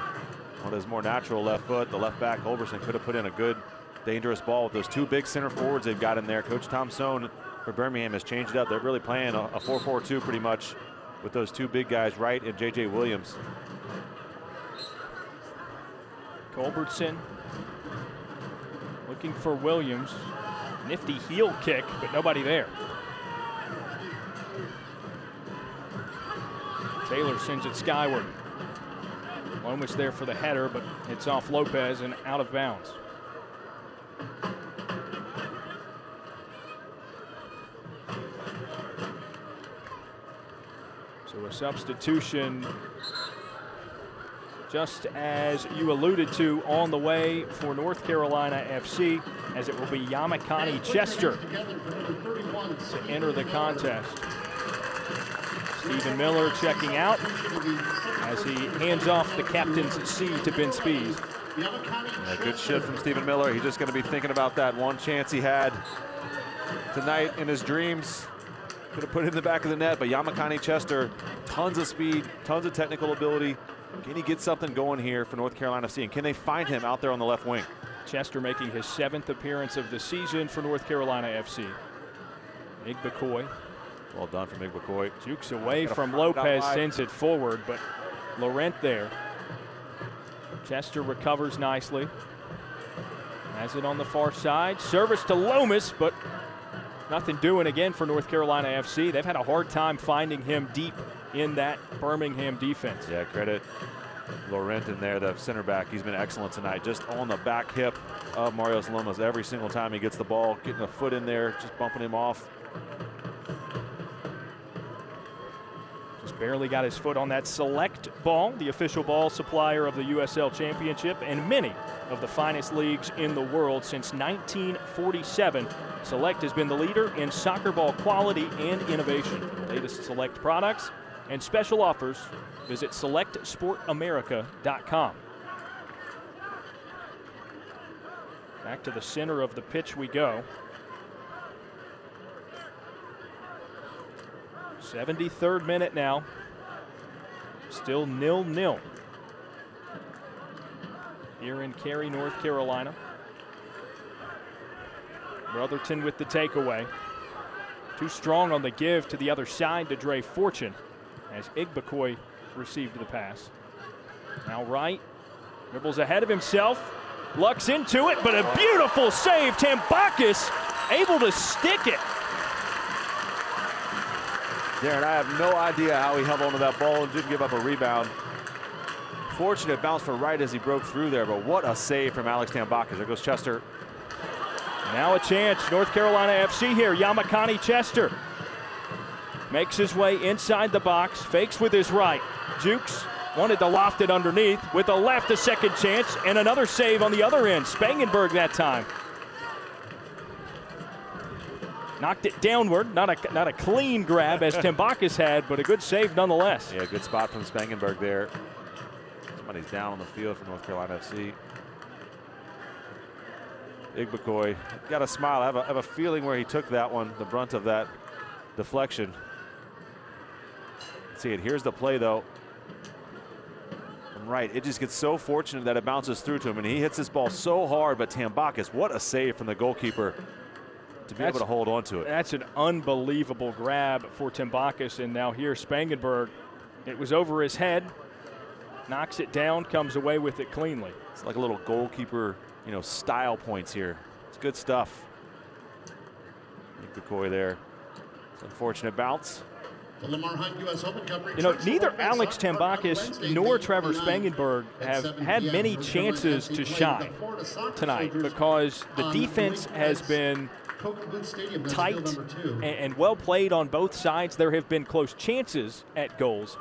on his more natural left foot. The left back, Culberson, could have put in a good, dangerous ball with those two big center forwards they've got in there. Coach Tom Sohn for Birmingham has changed it up. They're really playing a 4-4-2 pretty much with those two big guys, Wright and J.J. Williams. Culberson looking for Williams. Nifty heel kick, but nobody there. Taylor sends it skyward. Almost there for the header, but it's off Lopez and out of bounds. So a substitution, just as you alluded to, on the way for North Carolina FC, as it will be Yamakani Chester to enter the contest. Stephen Miller checking out as he hands off the captain's seat to Ben Spees. Yeah, good shit from Stephen Miller. He's just going to be thinking about that one chance he had tonight in his dreams. Could have put it in the back of the net, but Yamakani Chester, tons of speed, tons of technical ability. Can he get something going here for North Carolina FC? And can they find him out there on the left wing? Chester making his 7th appearance of the season for North Carolina FC. Mig McCoy. Well done from Mig McCoy. Jukes away from Lopez, sends it forward, but Laurent there. Chester recovers nicely. Has it on the far side. Service to Lomas, but nothing doing again for North Carolina FC. They've had a hard time finding him deep in that Birmingham defense. Yeah, credit Laurent in there, the center back. He's been excellent tonight. Just on the back hip of Marios Lomas every single time he gets the ball, getting a foot in there, just bumping him off. Just barely got his foot on that Select ball, the official ball supplier of the USL Championship and many of the finest leagues in the world since 1947. Select has been the leader in soccer ball quality and innovation. For the latest Select products and special offers, visit SelectSportAmerica.com. Back to the center of the pitch we go. 73rd minute now. Still 0-0 here in Cary, North Carolina. Brotherton with the takeaway. Too strong on the give to the other side to Dre Fortune as Igbekoy received the pass. Now Wright dribbles ahead of himself, lucks into it, but a beautiful save. Tambakis able to stick it. Darren, I have no idea how he held onto that ball and didn't give up a rebound. Fortunate bounce for Wright as he broke through there, but what a save from Alex Tambakis. There goes Chester. Now a chance, North Carolina FC here. Yamakani Chester makes his way inside the box, fakes with his right. Jukes wanted to loft it underneath. With a left, a second chance, and another save on the other end. Spangenberg that time. Knocked it downward, not a clean grab as Tambakis had, but a good save nonetheless. Yeah, good spot from Spangenberg there. Somebody's down on the field for North Carolina FC. Igbekoy got a smile. I have a feeling where he took that one, the brunt of that deflection. Let's see it. Here's the play, though. Right, it just gets so fortunate that it bounces through to him, and he hits this ball so hard, but Tambakis, what a save from the goalkeeper to be able to hold on to it. That's an unbelievable grab for Tambakis, and now here Spangenberg. It was over his head, knocks it down, comes away with it cleanly. It's like a little goalkeeper, style points here. It's good stuff. Igbekoy there. It's an unfortunate bounce. The Lamar Hunt U.S. Open Cup. Neither Alex Tambakis nor Trevor Spangenberg have had many chances to shine tonight because the defense has been tight and well played on both sides. There have been close chances at goals.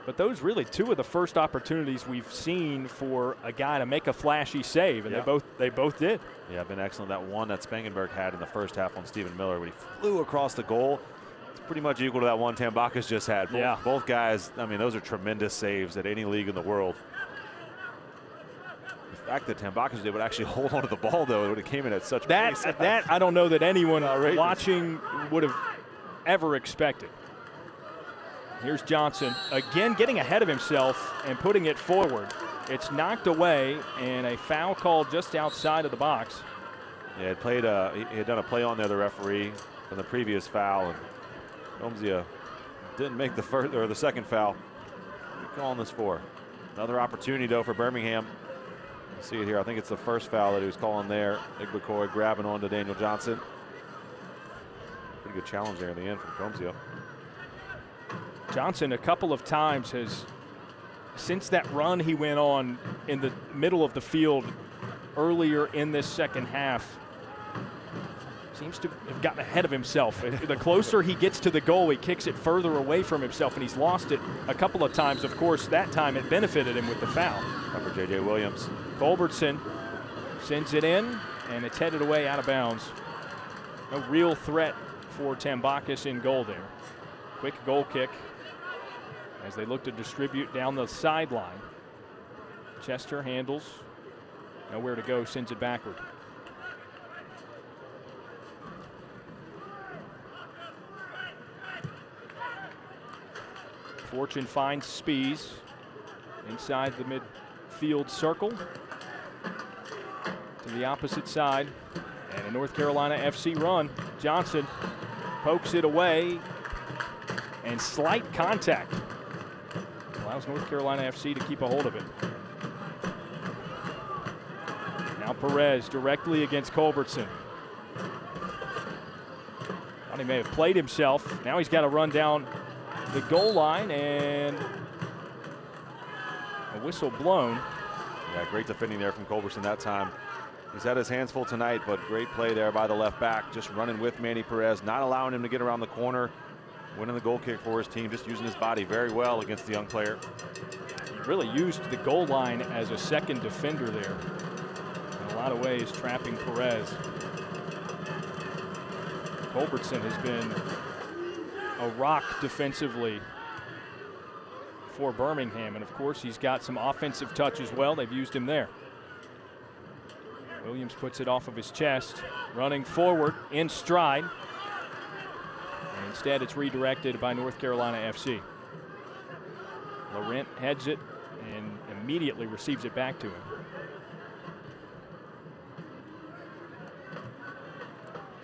But those really two of the first opportunities we've seen for a guy to make a flashy save, and they both did. Yeah, been excellent. That one that Spangenberg had in the first half on Stephen Miller when he flew across the goal. It's pretty much equal to that one Tambakis just had. Both guys, I mean, those are tremendous saves at any league in the world. The fact that Tambakis was able to actually hold onto the ball, though, when it came in at such pace. That I don't know that anyone watching would have ever expected. Here's Johnson, again getting ahead of himself and putting it forward. It's knocked away, and a foul called just outside of the box. Yeah, he had done a play on there, the referee, from the previous foul, and Gomzia didn't make the first or the second foul. What are you calling this for? Another opportunity, though, for Birmingham. You see it here. I think it's the first foul that he was calling there. Igbekoy grabbing onto Daniel Johnson. Pretty good challenge there in the end from Gomzia. Johnson a couple of times has, since that run he went on in the middle of the field earlier in this second half, seems to have gotten ahead of himself. The closer he gets to the goal, he kicks it further away from himself, and he's lost it a couple of times. Of course, that time it benefited him with the foul. For J.J. Williams. Culbertson sends it in, and it's headed away out of bounds. No real threat for Tambakis in goal there. Quick goal kick as they look to distribute down the sideline. Chester handles, nowhere to go, sends it backward. Fortune finds Spies inside the midfield circle to the opposite side, and a North Carolina FC run. Johnson pokes it away, and slight contact allows North Carolina FC to keep a hold of it. Now Perez directly against Culbertson. Thought he may have played himself. Now he's got to run down the goal line, and a whistle blown. Yeah, great defending there from Culbertson that time. He's had his hands full tonight, but great play there by the left back, just running with Manny Perez, not allowing him to get around the corner, winning the goal kick for his team, just using his body very well against the young player. He really used the goal line as a second defender there. In a lot of ways, trapping Perez. Culbertson has been a rock defensively for Birmingham, and of course he's got some offensive touch as well. They've used him there. Williams puts it off of his chest, running forward in stride, and instead it's redirected by North Carolina FC. Laurent heads it and immediately receives it back to him.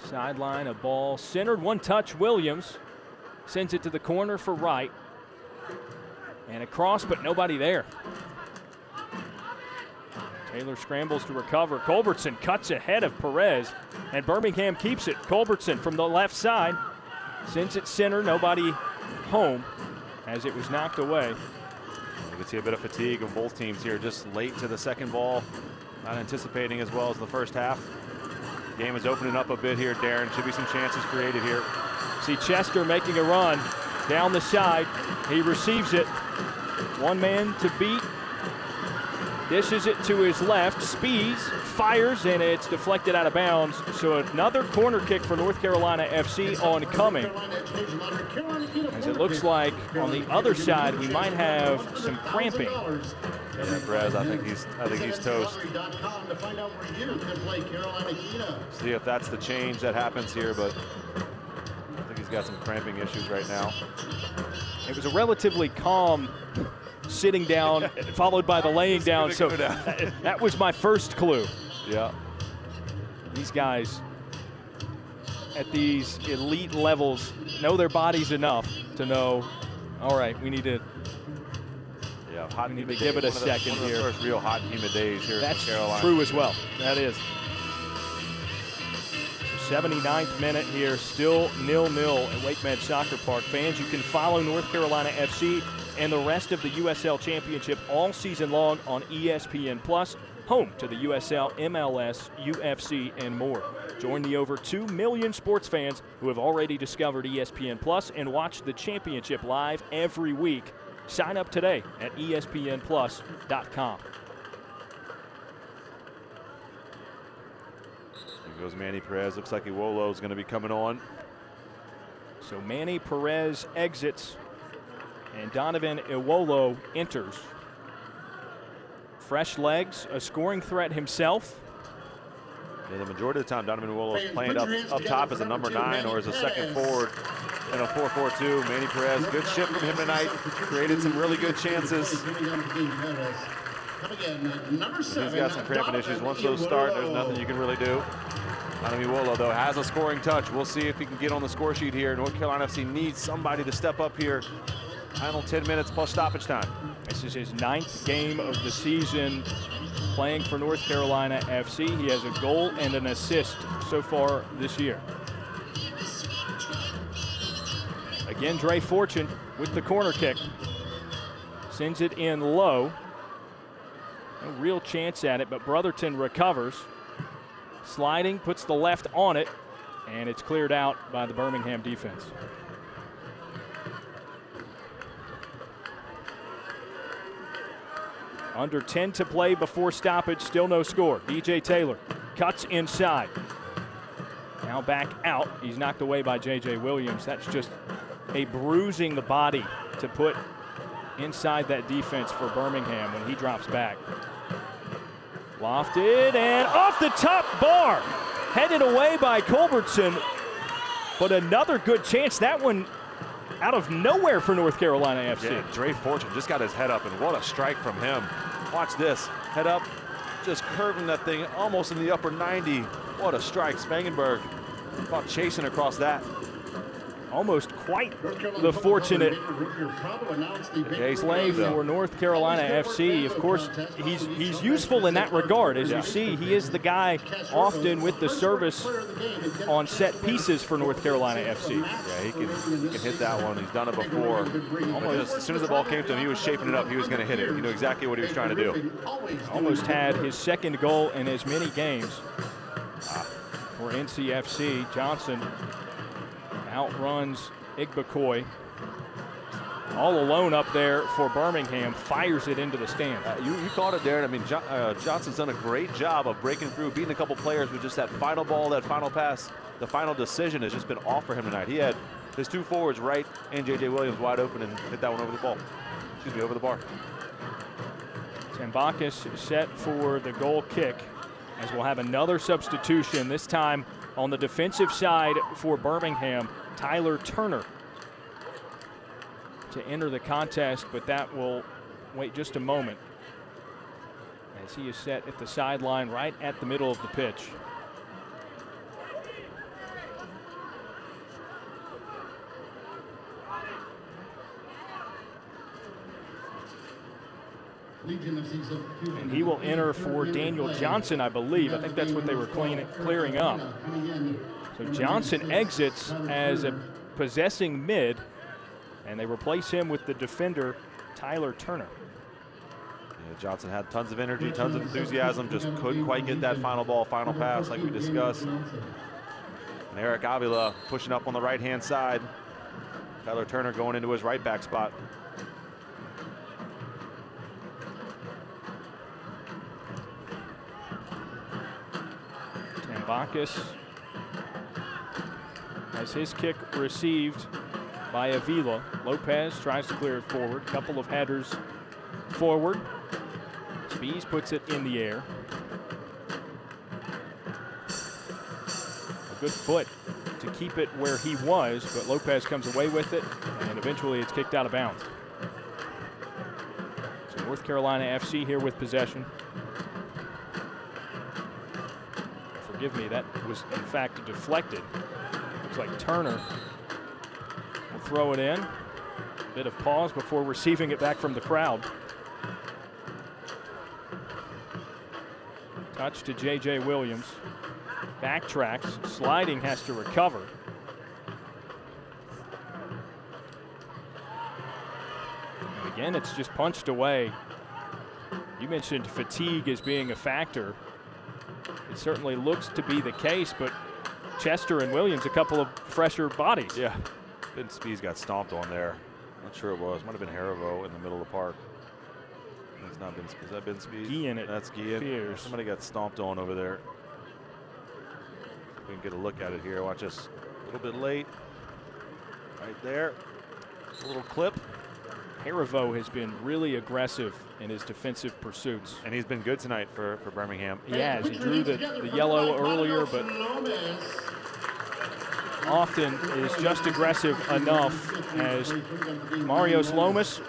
Sideline, a ball centered, one touch. Williams sends it to the corner for Wright. And across, but nobody there. Taylor scrambles to recover. Culbertson cuts ahead of Perez, and Birmingham keeps it. Culbertson from the left side sends it center, nobody home as it was knocked away. You can see a bit of fatigue of both teams here, just late to the second ball, not anticipating as well as the first half. Game is opening up a bit here, Darren. Should be some chances created here. See Chester making a run down the side. He receives it. One man to beat. Dishes it to his left. Speeds, fires, and it's deflected out of bounds. So another corner kick for North Carolina FC oncoming. As it looks like on the other side we might have some cramping. Yeah, Perez, I think he's toast. See if that's the change that happens here, but I think he's got some cramping issues right now. It was a relatively calm sitting down, followed by the laying down. So that was my first clue. Yeah. These guys at these elite levels know their bodies enough to know, all right, we need to give it a second here. One of the first real hot and humid days here in North Carolina. That's true as well. That is. 79th minute here, still 0-0 at Wake Med Soccer Park. Fans, you can follow North Carolina FC and the rest of the USL Championship all season long on ESPN Plus, home to the USL, MLS, UFC, and more. Join the over 2 million sports fans who have already discovered ESPN Plus and watch the championship live every week. Sign up today at espnplus.com. Here goes Manny Perez. Looks like Iwolo is going to be coming on. So Manny Perez exits and Donovan Iwolo enters. Fresh legs, a scoring threat himself. Yeah, the majority of the time, Donovan Iwolo is playing up top as a number 9 or as a second forward in a 4-4-2. Manny Perez, good shift from him tonight. Created some really good chances. He's got some cramping issues. Once those start, there's nothing you can really do. Donovan Iwolo, though, has a scoring touch. We'll see if he can get on the score sheet here. North Carolina FC needs somebody to step up here. Final 10 minutes plus stoppage time. This is his 9th game of the season playing for North Carolina FC. He has a goal and an assist so far this year. Again, Dre Fortune with the corner kick. Sends it in low. No real chance at it, but Brotherton recovers. Sliding, puts the left on it, and it's cleared out by the Birmingham defense. Under 10 to play before stoppage, still no score. DJ Taylor cuts inside. Now back out. He's knocked away by J.J. Williams. That's just a bruising the body to put inside that defense for Birmingham when he drops back. Lofted and off the top bar. Headed away by Culbertson. But another good chance. That one out of nowhere for North Carolina FC. Yeah, Dre Fortune just got his head up, and what a strike from him. Watch this. Head up, just curving that thing almost in the upper 90. What a strike. Spangenberg about chasing across that. Almost quite the fortunate play for North Carolina FC. Of course, he's useful in that regard. As you see, he is the guy often with the service on set pieces for North Carolina FC. Yeah, he can hit that one. He's done it before. Almost as soon as the ball came to him, he was shaping it up. He was going to hit it. He knew exactly what he was trying to do. Almost had his second goal in as many games for NCFC. Johnson outruns Igbekoy. All alone up there for Birmingham, fires it into the stand. You called it, Darren. I mean, Johnson's done a great job of breaking through, beating a couple players with just that final ball, that final pass. The final decision has just been off for him tonight. He had his two forwards, Wright and J.J. Williams, wide open and hit that one over the ball. Excuse me, over the bar. Tambakis set for the goal kick as we'll have another substitution, this time on the defensive side for Birmingham. Tyler Turner to enter the contest, but that will wait just a moment as he is set at the sideline right at the middle of the pitch. And he will enter for Daniel Johnson, I believe. I think that's what they were clearing up. So Johnson exits as a possessing mid, and they replace him with the defender, Tyler Turner. Yeah, Johnson had tons of energy, tons of enthusiasm, just couldn't quite get that final ball, final pass like we discussed. And Eric Avila pushing up on the right-hand side. Tyler Turner going into his right back spot. Bacchus has his kick received by Avila. Lopez tries to clear it forward. Couple of headers forward. Spees puts it in the air. A good foot to keep it where he was, but Lopez comes away with it, and eventually it's kicked out of bounds. So North Carolina FC here with possession. Forgive me, that was in fact deflected. Looks like Turner will throw it in. A bit of pause before receiving it back from the crowd. Touch to J.J. Williams. Backtracks, sliding, has to recover. And again, it's just punched away. You mentioned fatigue as being a factor. It certainly looks to be the case, but Chester and Williams, a couple of fresher bodies. Yeah, Ben Spees got stomped on there. Not sure it was. Might have been Haribo in the middle of the park. It's not Ben Spees. Is that Ben Spees? Guillen, it That's Guillen. appears. Somebody got stomped on over there. We can get a look at it here. Watch this. A little bit late. Right there. A little clip. Haribo has been really aggressive in his defensive pursuits. And he's been good tonight for Birmingham. He has. He drew the yellow earlier, but often is just aggressive enough as Marios Lomas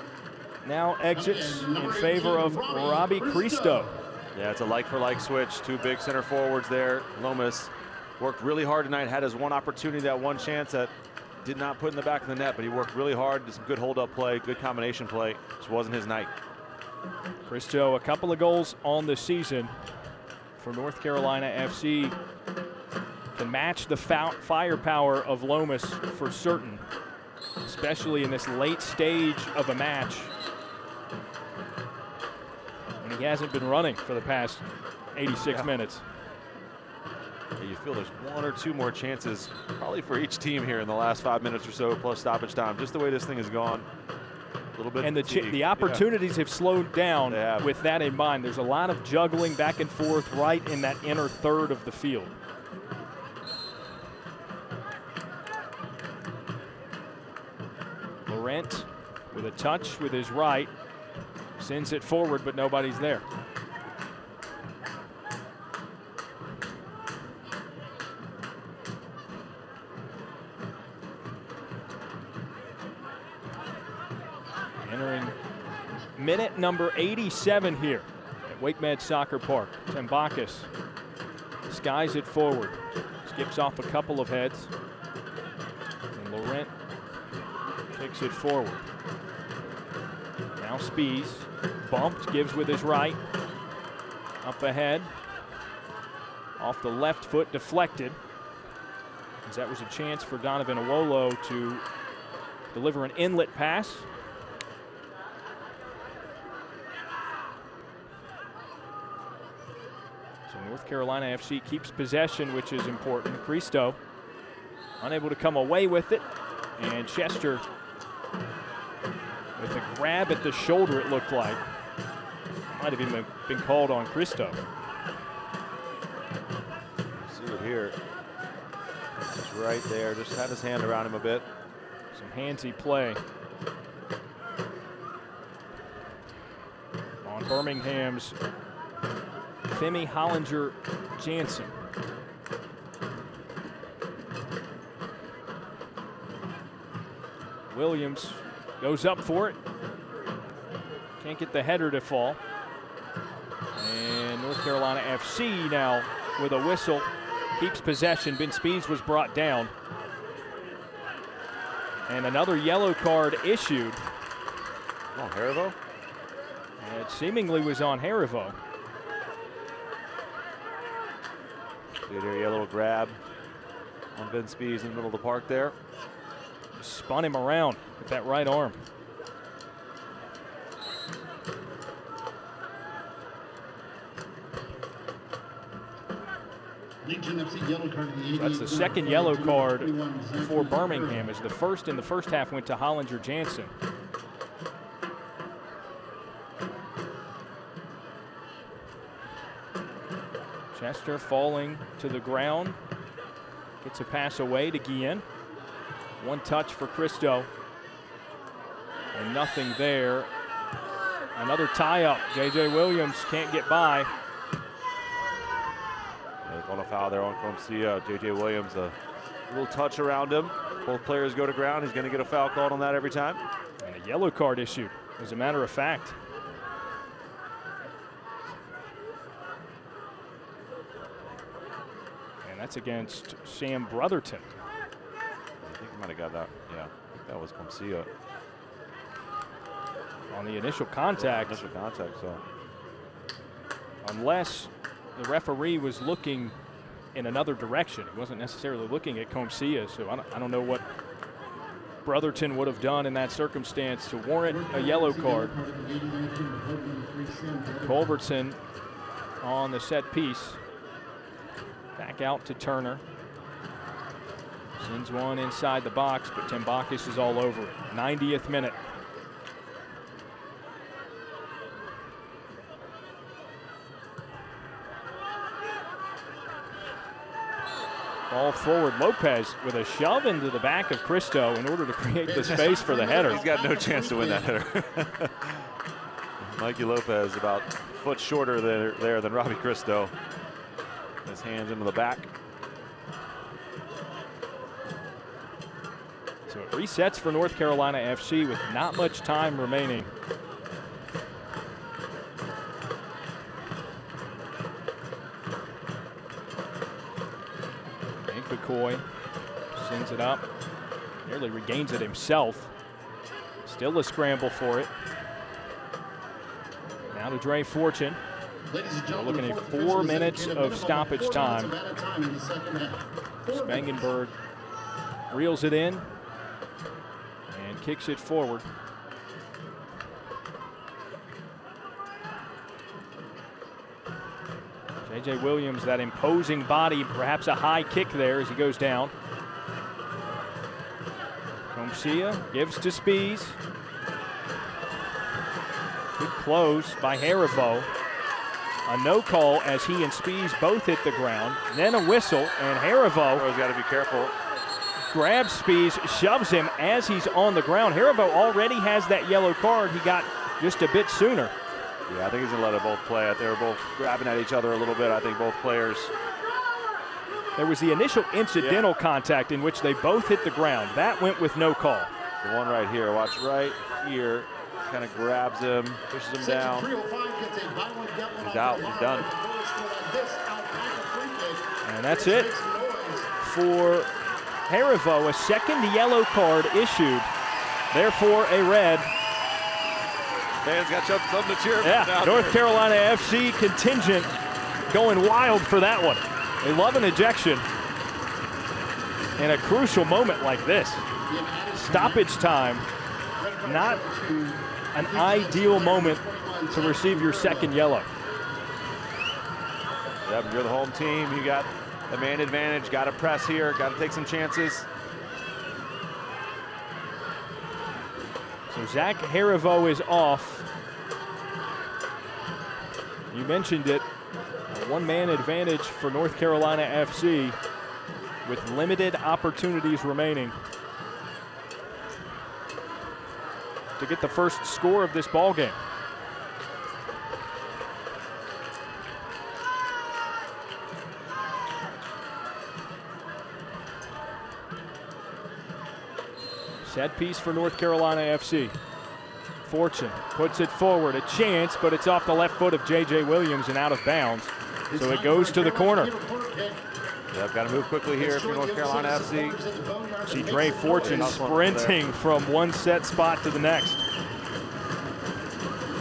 now exits in favor of Robbie Cristo. Yeah, it's a like-for-like switch. Two big center forwards there. Lomas worked really hard tonight, had his one opportunity, that one chance that did not put in the back of the net, but he worked really hard, did some good hold-up play, good combination play. Just wasn't his night. Cristo, a couple of goals on the season for North Carolina FC. Can match the firepower of Lomas for certain, especially in this late stage of a match. And he hasn't been running for the past 86 minutes. Yeah, you feel there's one or two more chances probably for each team here in the last 5 minutes or so, plus stoppage time. Just the way this thing has gone. A little bit. And the opportunities have slowed down with that in mind. There's a lot of juggling back and forth right in that inner third of the field. Laurent with a touch with his right. Sends it forward, but nobody's there. Entering minute number 87 here at WakeMed Soccer Park. Tembakis skies it forward. Skips off a couple of heads. And Laurent kicks it forward. Now Spees, bumped, gives with his right. Up ahead. Off the left foot, deflected. As that was a chance for Donovan Awolo to deliver an inlet pass. So North Carolina FC keeps possession, which is important. Cristo unable to come away with it. And Chester with a grab at the shoulder, it looked like. Might have even been called on Cristo. See it here. Just right there. Just had his hand around him a bit. Some handsy play on Birmingham's Femi Hollinger Jansen. Williams Goes up for it. Can't get the header to fall. And North Carolina FC now with a whistle keeps possession. Ben Spees was brought down. And another yellow card issued. Oh, Haribo? It seemingly was on Haribo. See there, a little grab on Ben Spees in the middle of the park there. Just spun him around with that right arm. So that's the second yellow card for Birmingham, as the first in the first half went to Hollinger Jansen. Chester falling to the ground. Gets a pass away to Guillen. One touch for Christo. And nothing there. Another tie-up. J.J. Williams can't get by. They're going to foul there on Comcia. J.J. Williams, a little touch around him. Both players go to ground. He's going to get a foul called on that every time. And a yellow card issued, as a matter of fact. And that's against Sam Brotherton. I think he might have got that. Yeah, I think that was Comcia. On the initial contact. Initial contact, so. Unless the referee was looking in another direction. He wasn't necessarily looking at Comcia, so I don't know what Brotherton would have done in that circumstance to warrant a yellow card. Culbertson on the set piece. Back out to Turner. Sends one inside the box, but Tembakis is all over it. 90th minute. Ball forward. Lopez with a shove into the back of Christo in order to create the space for the header. He's got no chance to win that header. Mikey Lopez about a foot shorter there than Robbie Christo. His hands into the back. So it resets for North Carolina FC with not much time remaining. McCoy sends it up, nearly regains it himself. Still a scramble for it. Now to Dre Fortune. We're looking at 4 minutes of stoppage time. Spangenberg reels it in and kicks it forward. J.J. Williams, that imposing body, perhaps a high kick there as he goes down. Comcia gives to Spees. Good close by Haribo. A no call as he and Spees both hit the ground. Then a whistle, and Haribo's got to be careful. Grabs Spees, shoves him as he's on the ground. Haribo already has that yellow card he got just a bit sooner. Yeah, I think he's going to let it both play. They were both grabbing at each other a little bit. I think both players. There was the initial incidental contact in which they both hit the ground. That went with no call. The one right here, watch right here, kind of grabs him, pushes him down. He's out, he's done. And that's it for Haribo. A second yellow card issued, therefore a red. Fans got something to cheer about. Yeah, North Carolina FC contingent going wild for that one. They love an ejection in a crucial moment like this. Stoppage time, not an ideal moment to receive your second yellow. Yep, you're the home team. You got the man advantage. Got to press here. Got to take some chances. So Zach Haribo is off. You mentioned it, a one-man advantage for North Carolina FC with limited opportunities remaining to get the first score of this ball game. Set piece for North Carolina FC. Fortune puts it forward, a chance, but it's off the left foot of J.J. Williams and out of bounds. So it goes to the corner. Yeah, I've got to move quickly here if you're North Carolina FC. See Dre Fortune sprinting from one set spot to the next.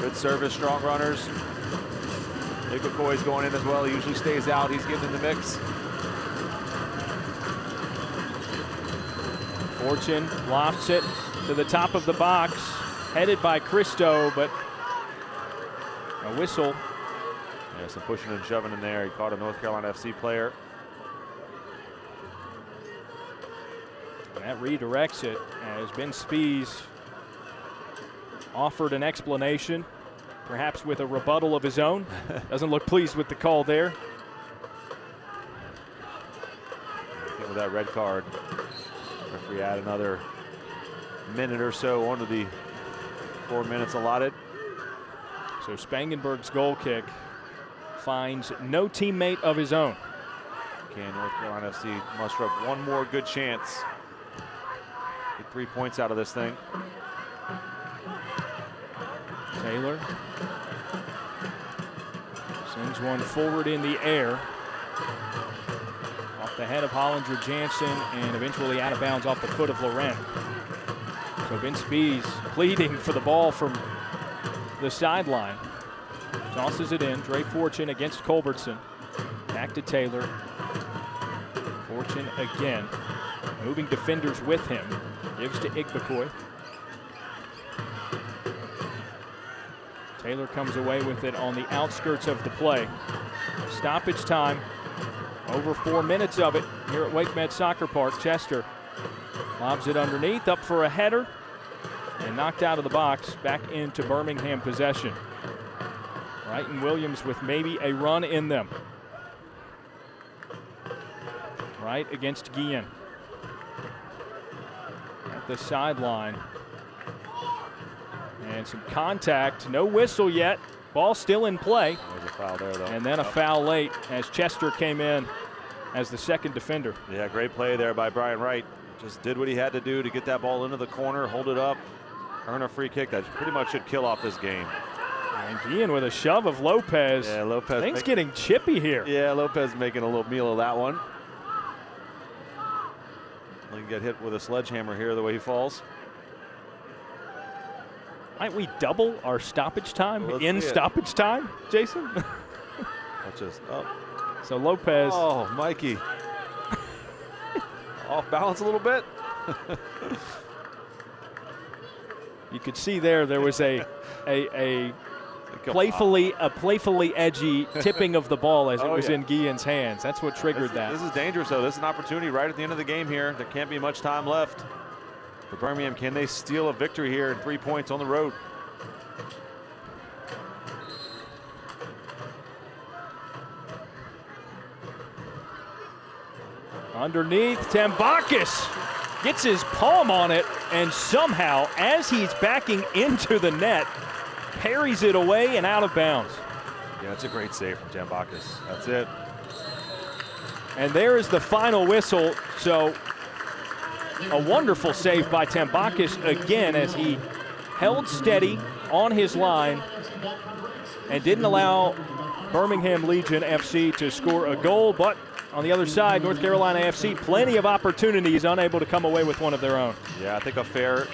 Good service, strong runners. Nick McCoy's going in as well. He usually stays out. He's getting in the mix. Fortune lofts it to the top of the box, headed by Cristo, but a whistle. Yeah, some pushing and shoving in there. He caught a North Carolina FC player. And that redirects it as Ben Spees offered an explanation, perhaps with a rebuttal of his own. Doesn't look pleased with the call there. With that red card, referee add another minute or so onto the 4 minutes allotted. So Spangenberg's goal kick finds no teammate of his own. Can North Carolina FC muster up one more good chance? Get 3 points out of this thing. Taylor sends one forward in the air. Off the head of Hollinger Jansen and eventually out of bounds off the foot of Laurent. So Ben Spees pleading for the ball from the sideline. Tosses it in. Dre Fortune against Culbertson. Back to Taylor. Fortune again. Moving defenders with him. Gives to Igbekoy. Taylor comes away with it on the outskirts of the play. Stoppage time. Over 4 minutes of it here at WakeMed Soccer Park. Chester lobs it underneath, up for a header, and knocked out of the box, back into Birmingham possession. Wright and Williams with maybe a run in them. Wright against Guillen. At the sideline. And some contact, no whistle yet. Ball still in play. There's a foul there, though. And then a foul late as Chester came in as the second defender. Yeah, great play there by Brian Wright. Just did what he had to do to get that ball into the corner, hold it up, earn a free kick that pretty much should kill off this game. And Guillen with a shove of Lopez. Yeah, Lopez. Things getting chippy here. Yeah, Lopez making a little meal of that one. He can get hit with a sledgehammer here the way he falls. Might we double our stoppage time in stoppage time, Jason? That's just up. So Lopez. Oh, Mikey. Off balance a little bit. You could see there was a playfully edgy tipping of the ball as it was in Guillen's hands. That's what triggered that. This is dangerous, though. This is an opportunity right at the end of the game here. There can't be much time left. For Birmingham, can they steal a victory here and 3 points on the road? Underneath, Tambakis gets his palm on it, and somehow, as he's backing into the net, parries it away and out of bounds. Yeah, that's a great save from Tambakis. That's it. And there is the final whistle. So a wonderful save by Tambakis again as he held steady on his line and didn't allow Birmingham Legion FC to score a goal. But on the other side, North Carolina FC, plenty of opportunities, unable to come away with one of their own. Yeah, I think a fair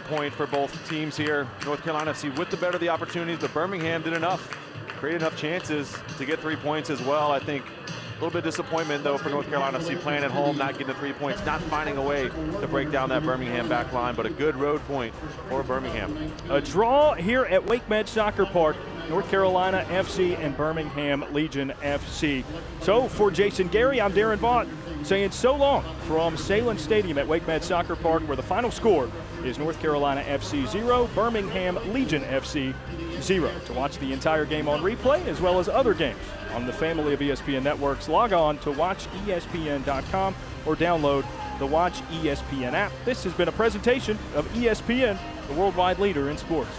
point for both teams here. North Carolina FC with the better of the opportunities, but Birmingham did enough, created enough chances to get 3 points as well. I think a little bit of disappointment, though, for North Carolina FC playing at home, not getting the 3 points, not finding a way to break down that Birmingham back line, but a good road point for Birmingham. A draw here at WakeMed Soccer Park, North Carolina FC and Birmingham Legion FC. So for Jason Gary, I'm Darren Vaught saying so long from Salem Stadium at WakeMed Soccer Park, where the final score is North Carolina FC 0, Birmingham Legion FC 0. To watch the entire game on replay, as well as other games on the family of ESPN networks, log on to watchespn.com or download the Watch ESPN app. This has been a presentation of ESPN, the worldwide leader in sports.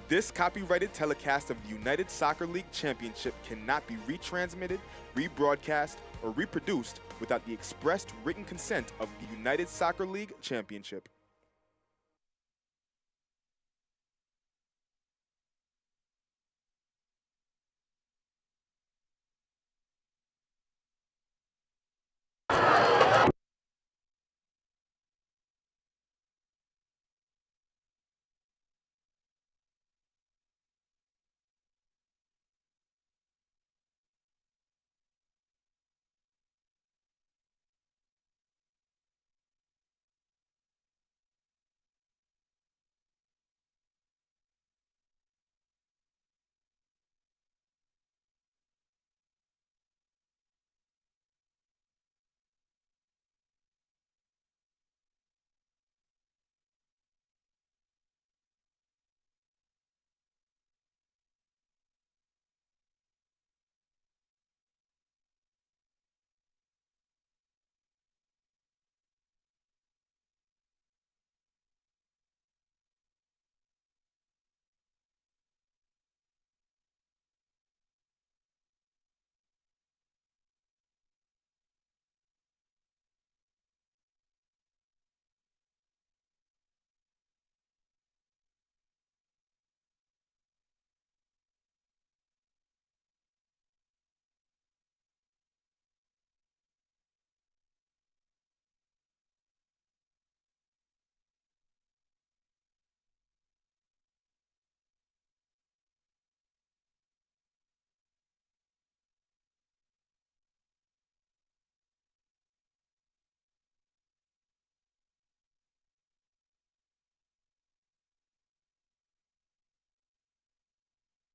This copyrighted telecast of the United Soccer League Championship cannot be retransmitted, rebroadcast, or reproduced without the expressed written consent of the United Soccer League Championship.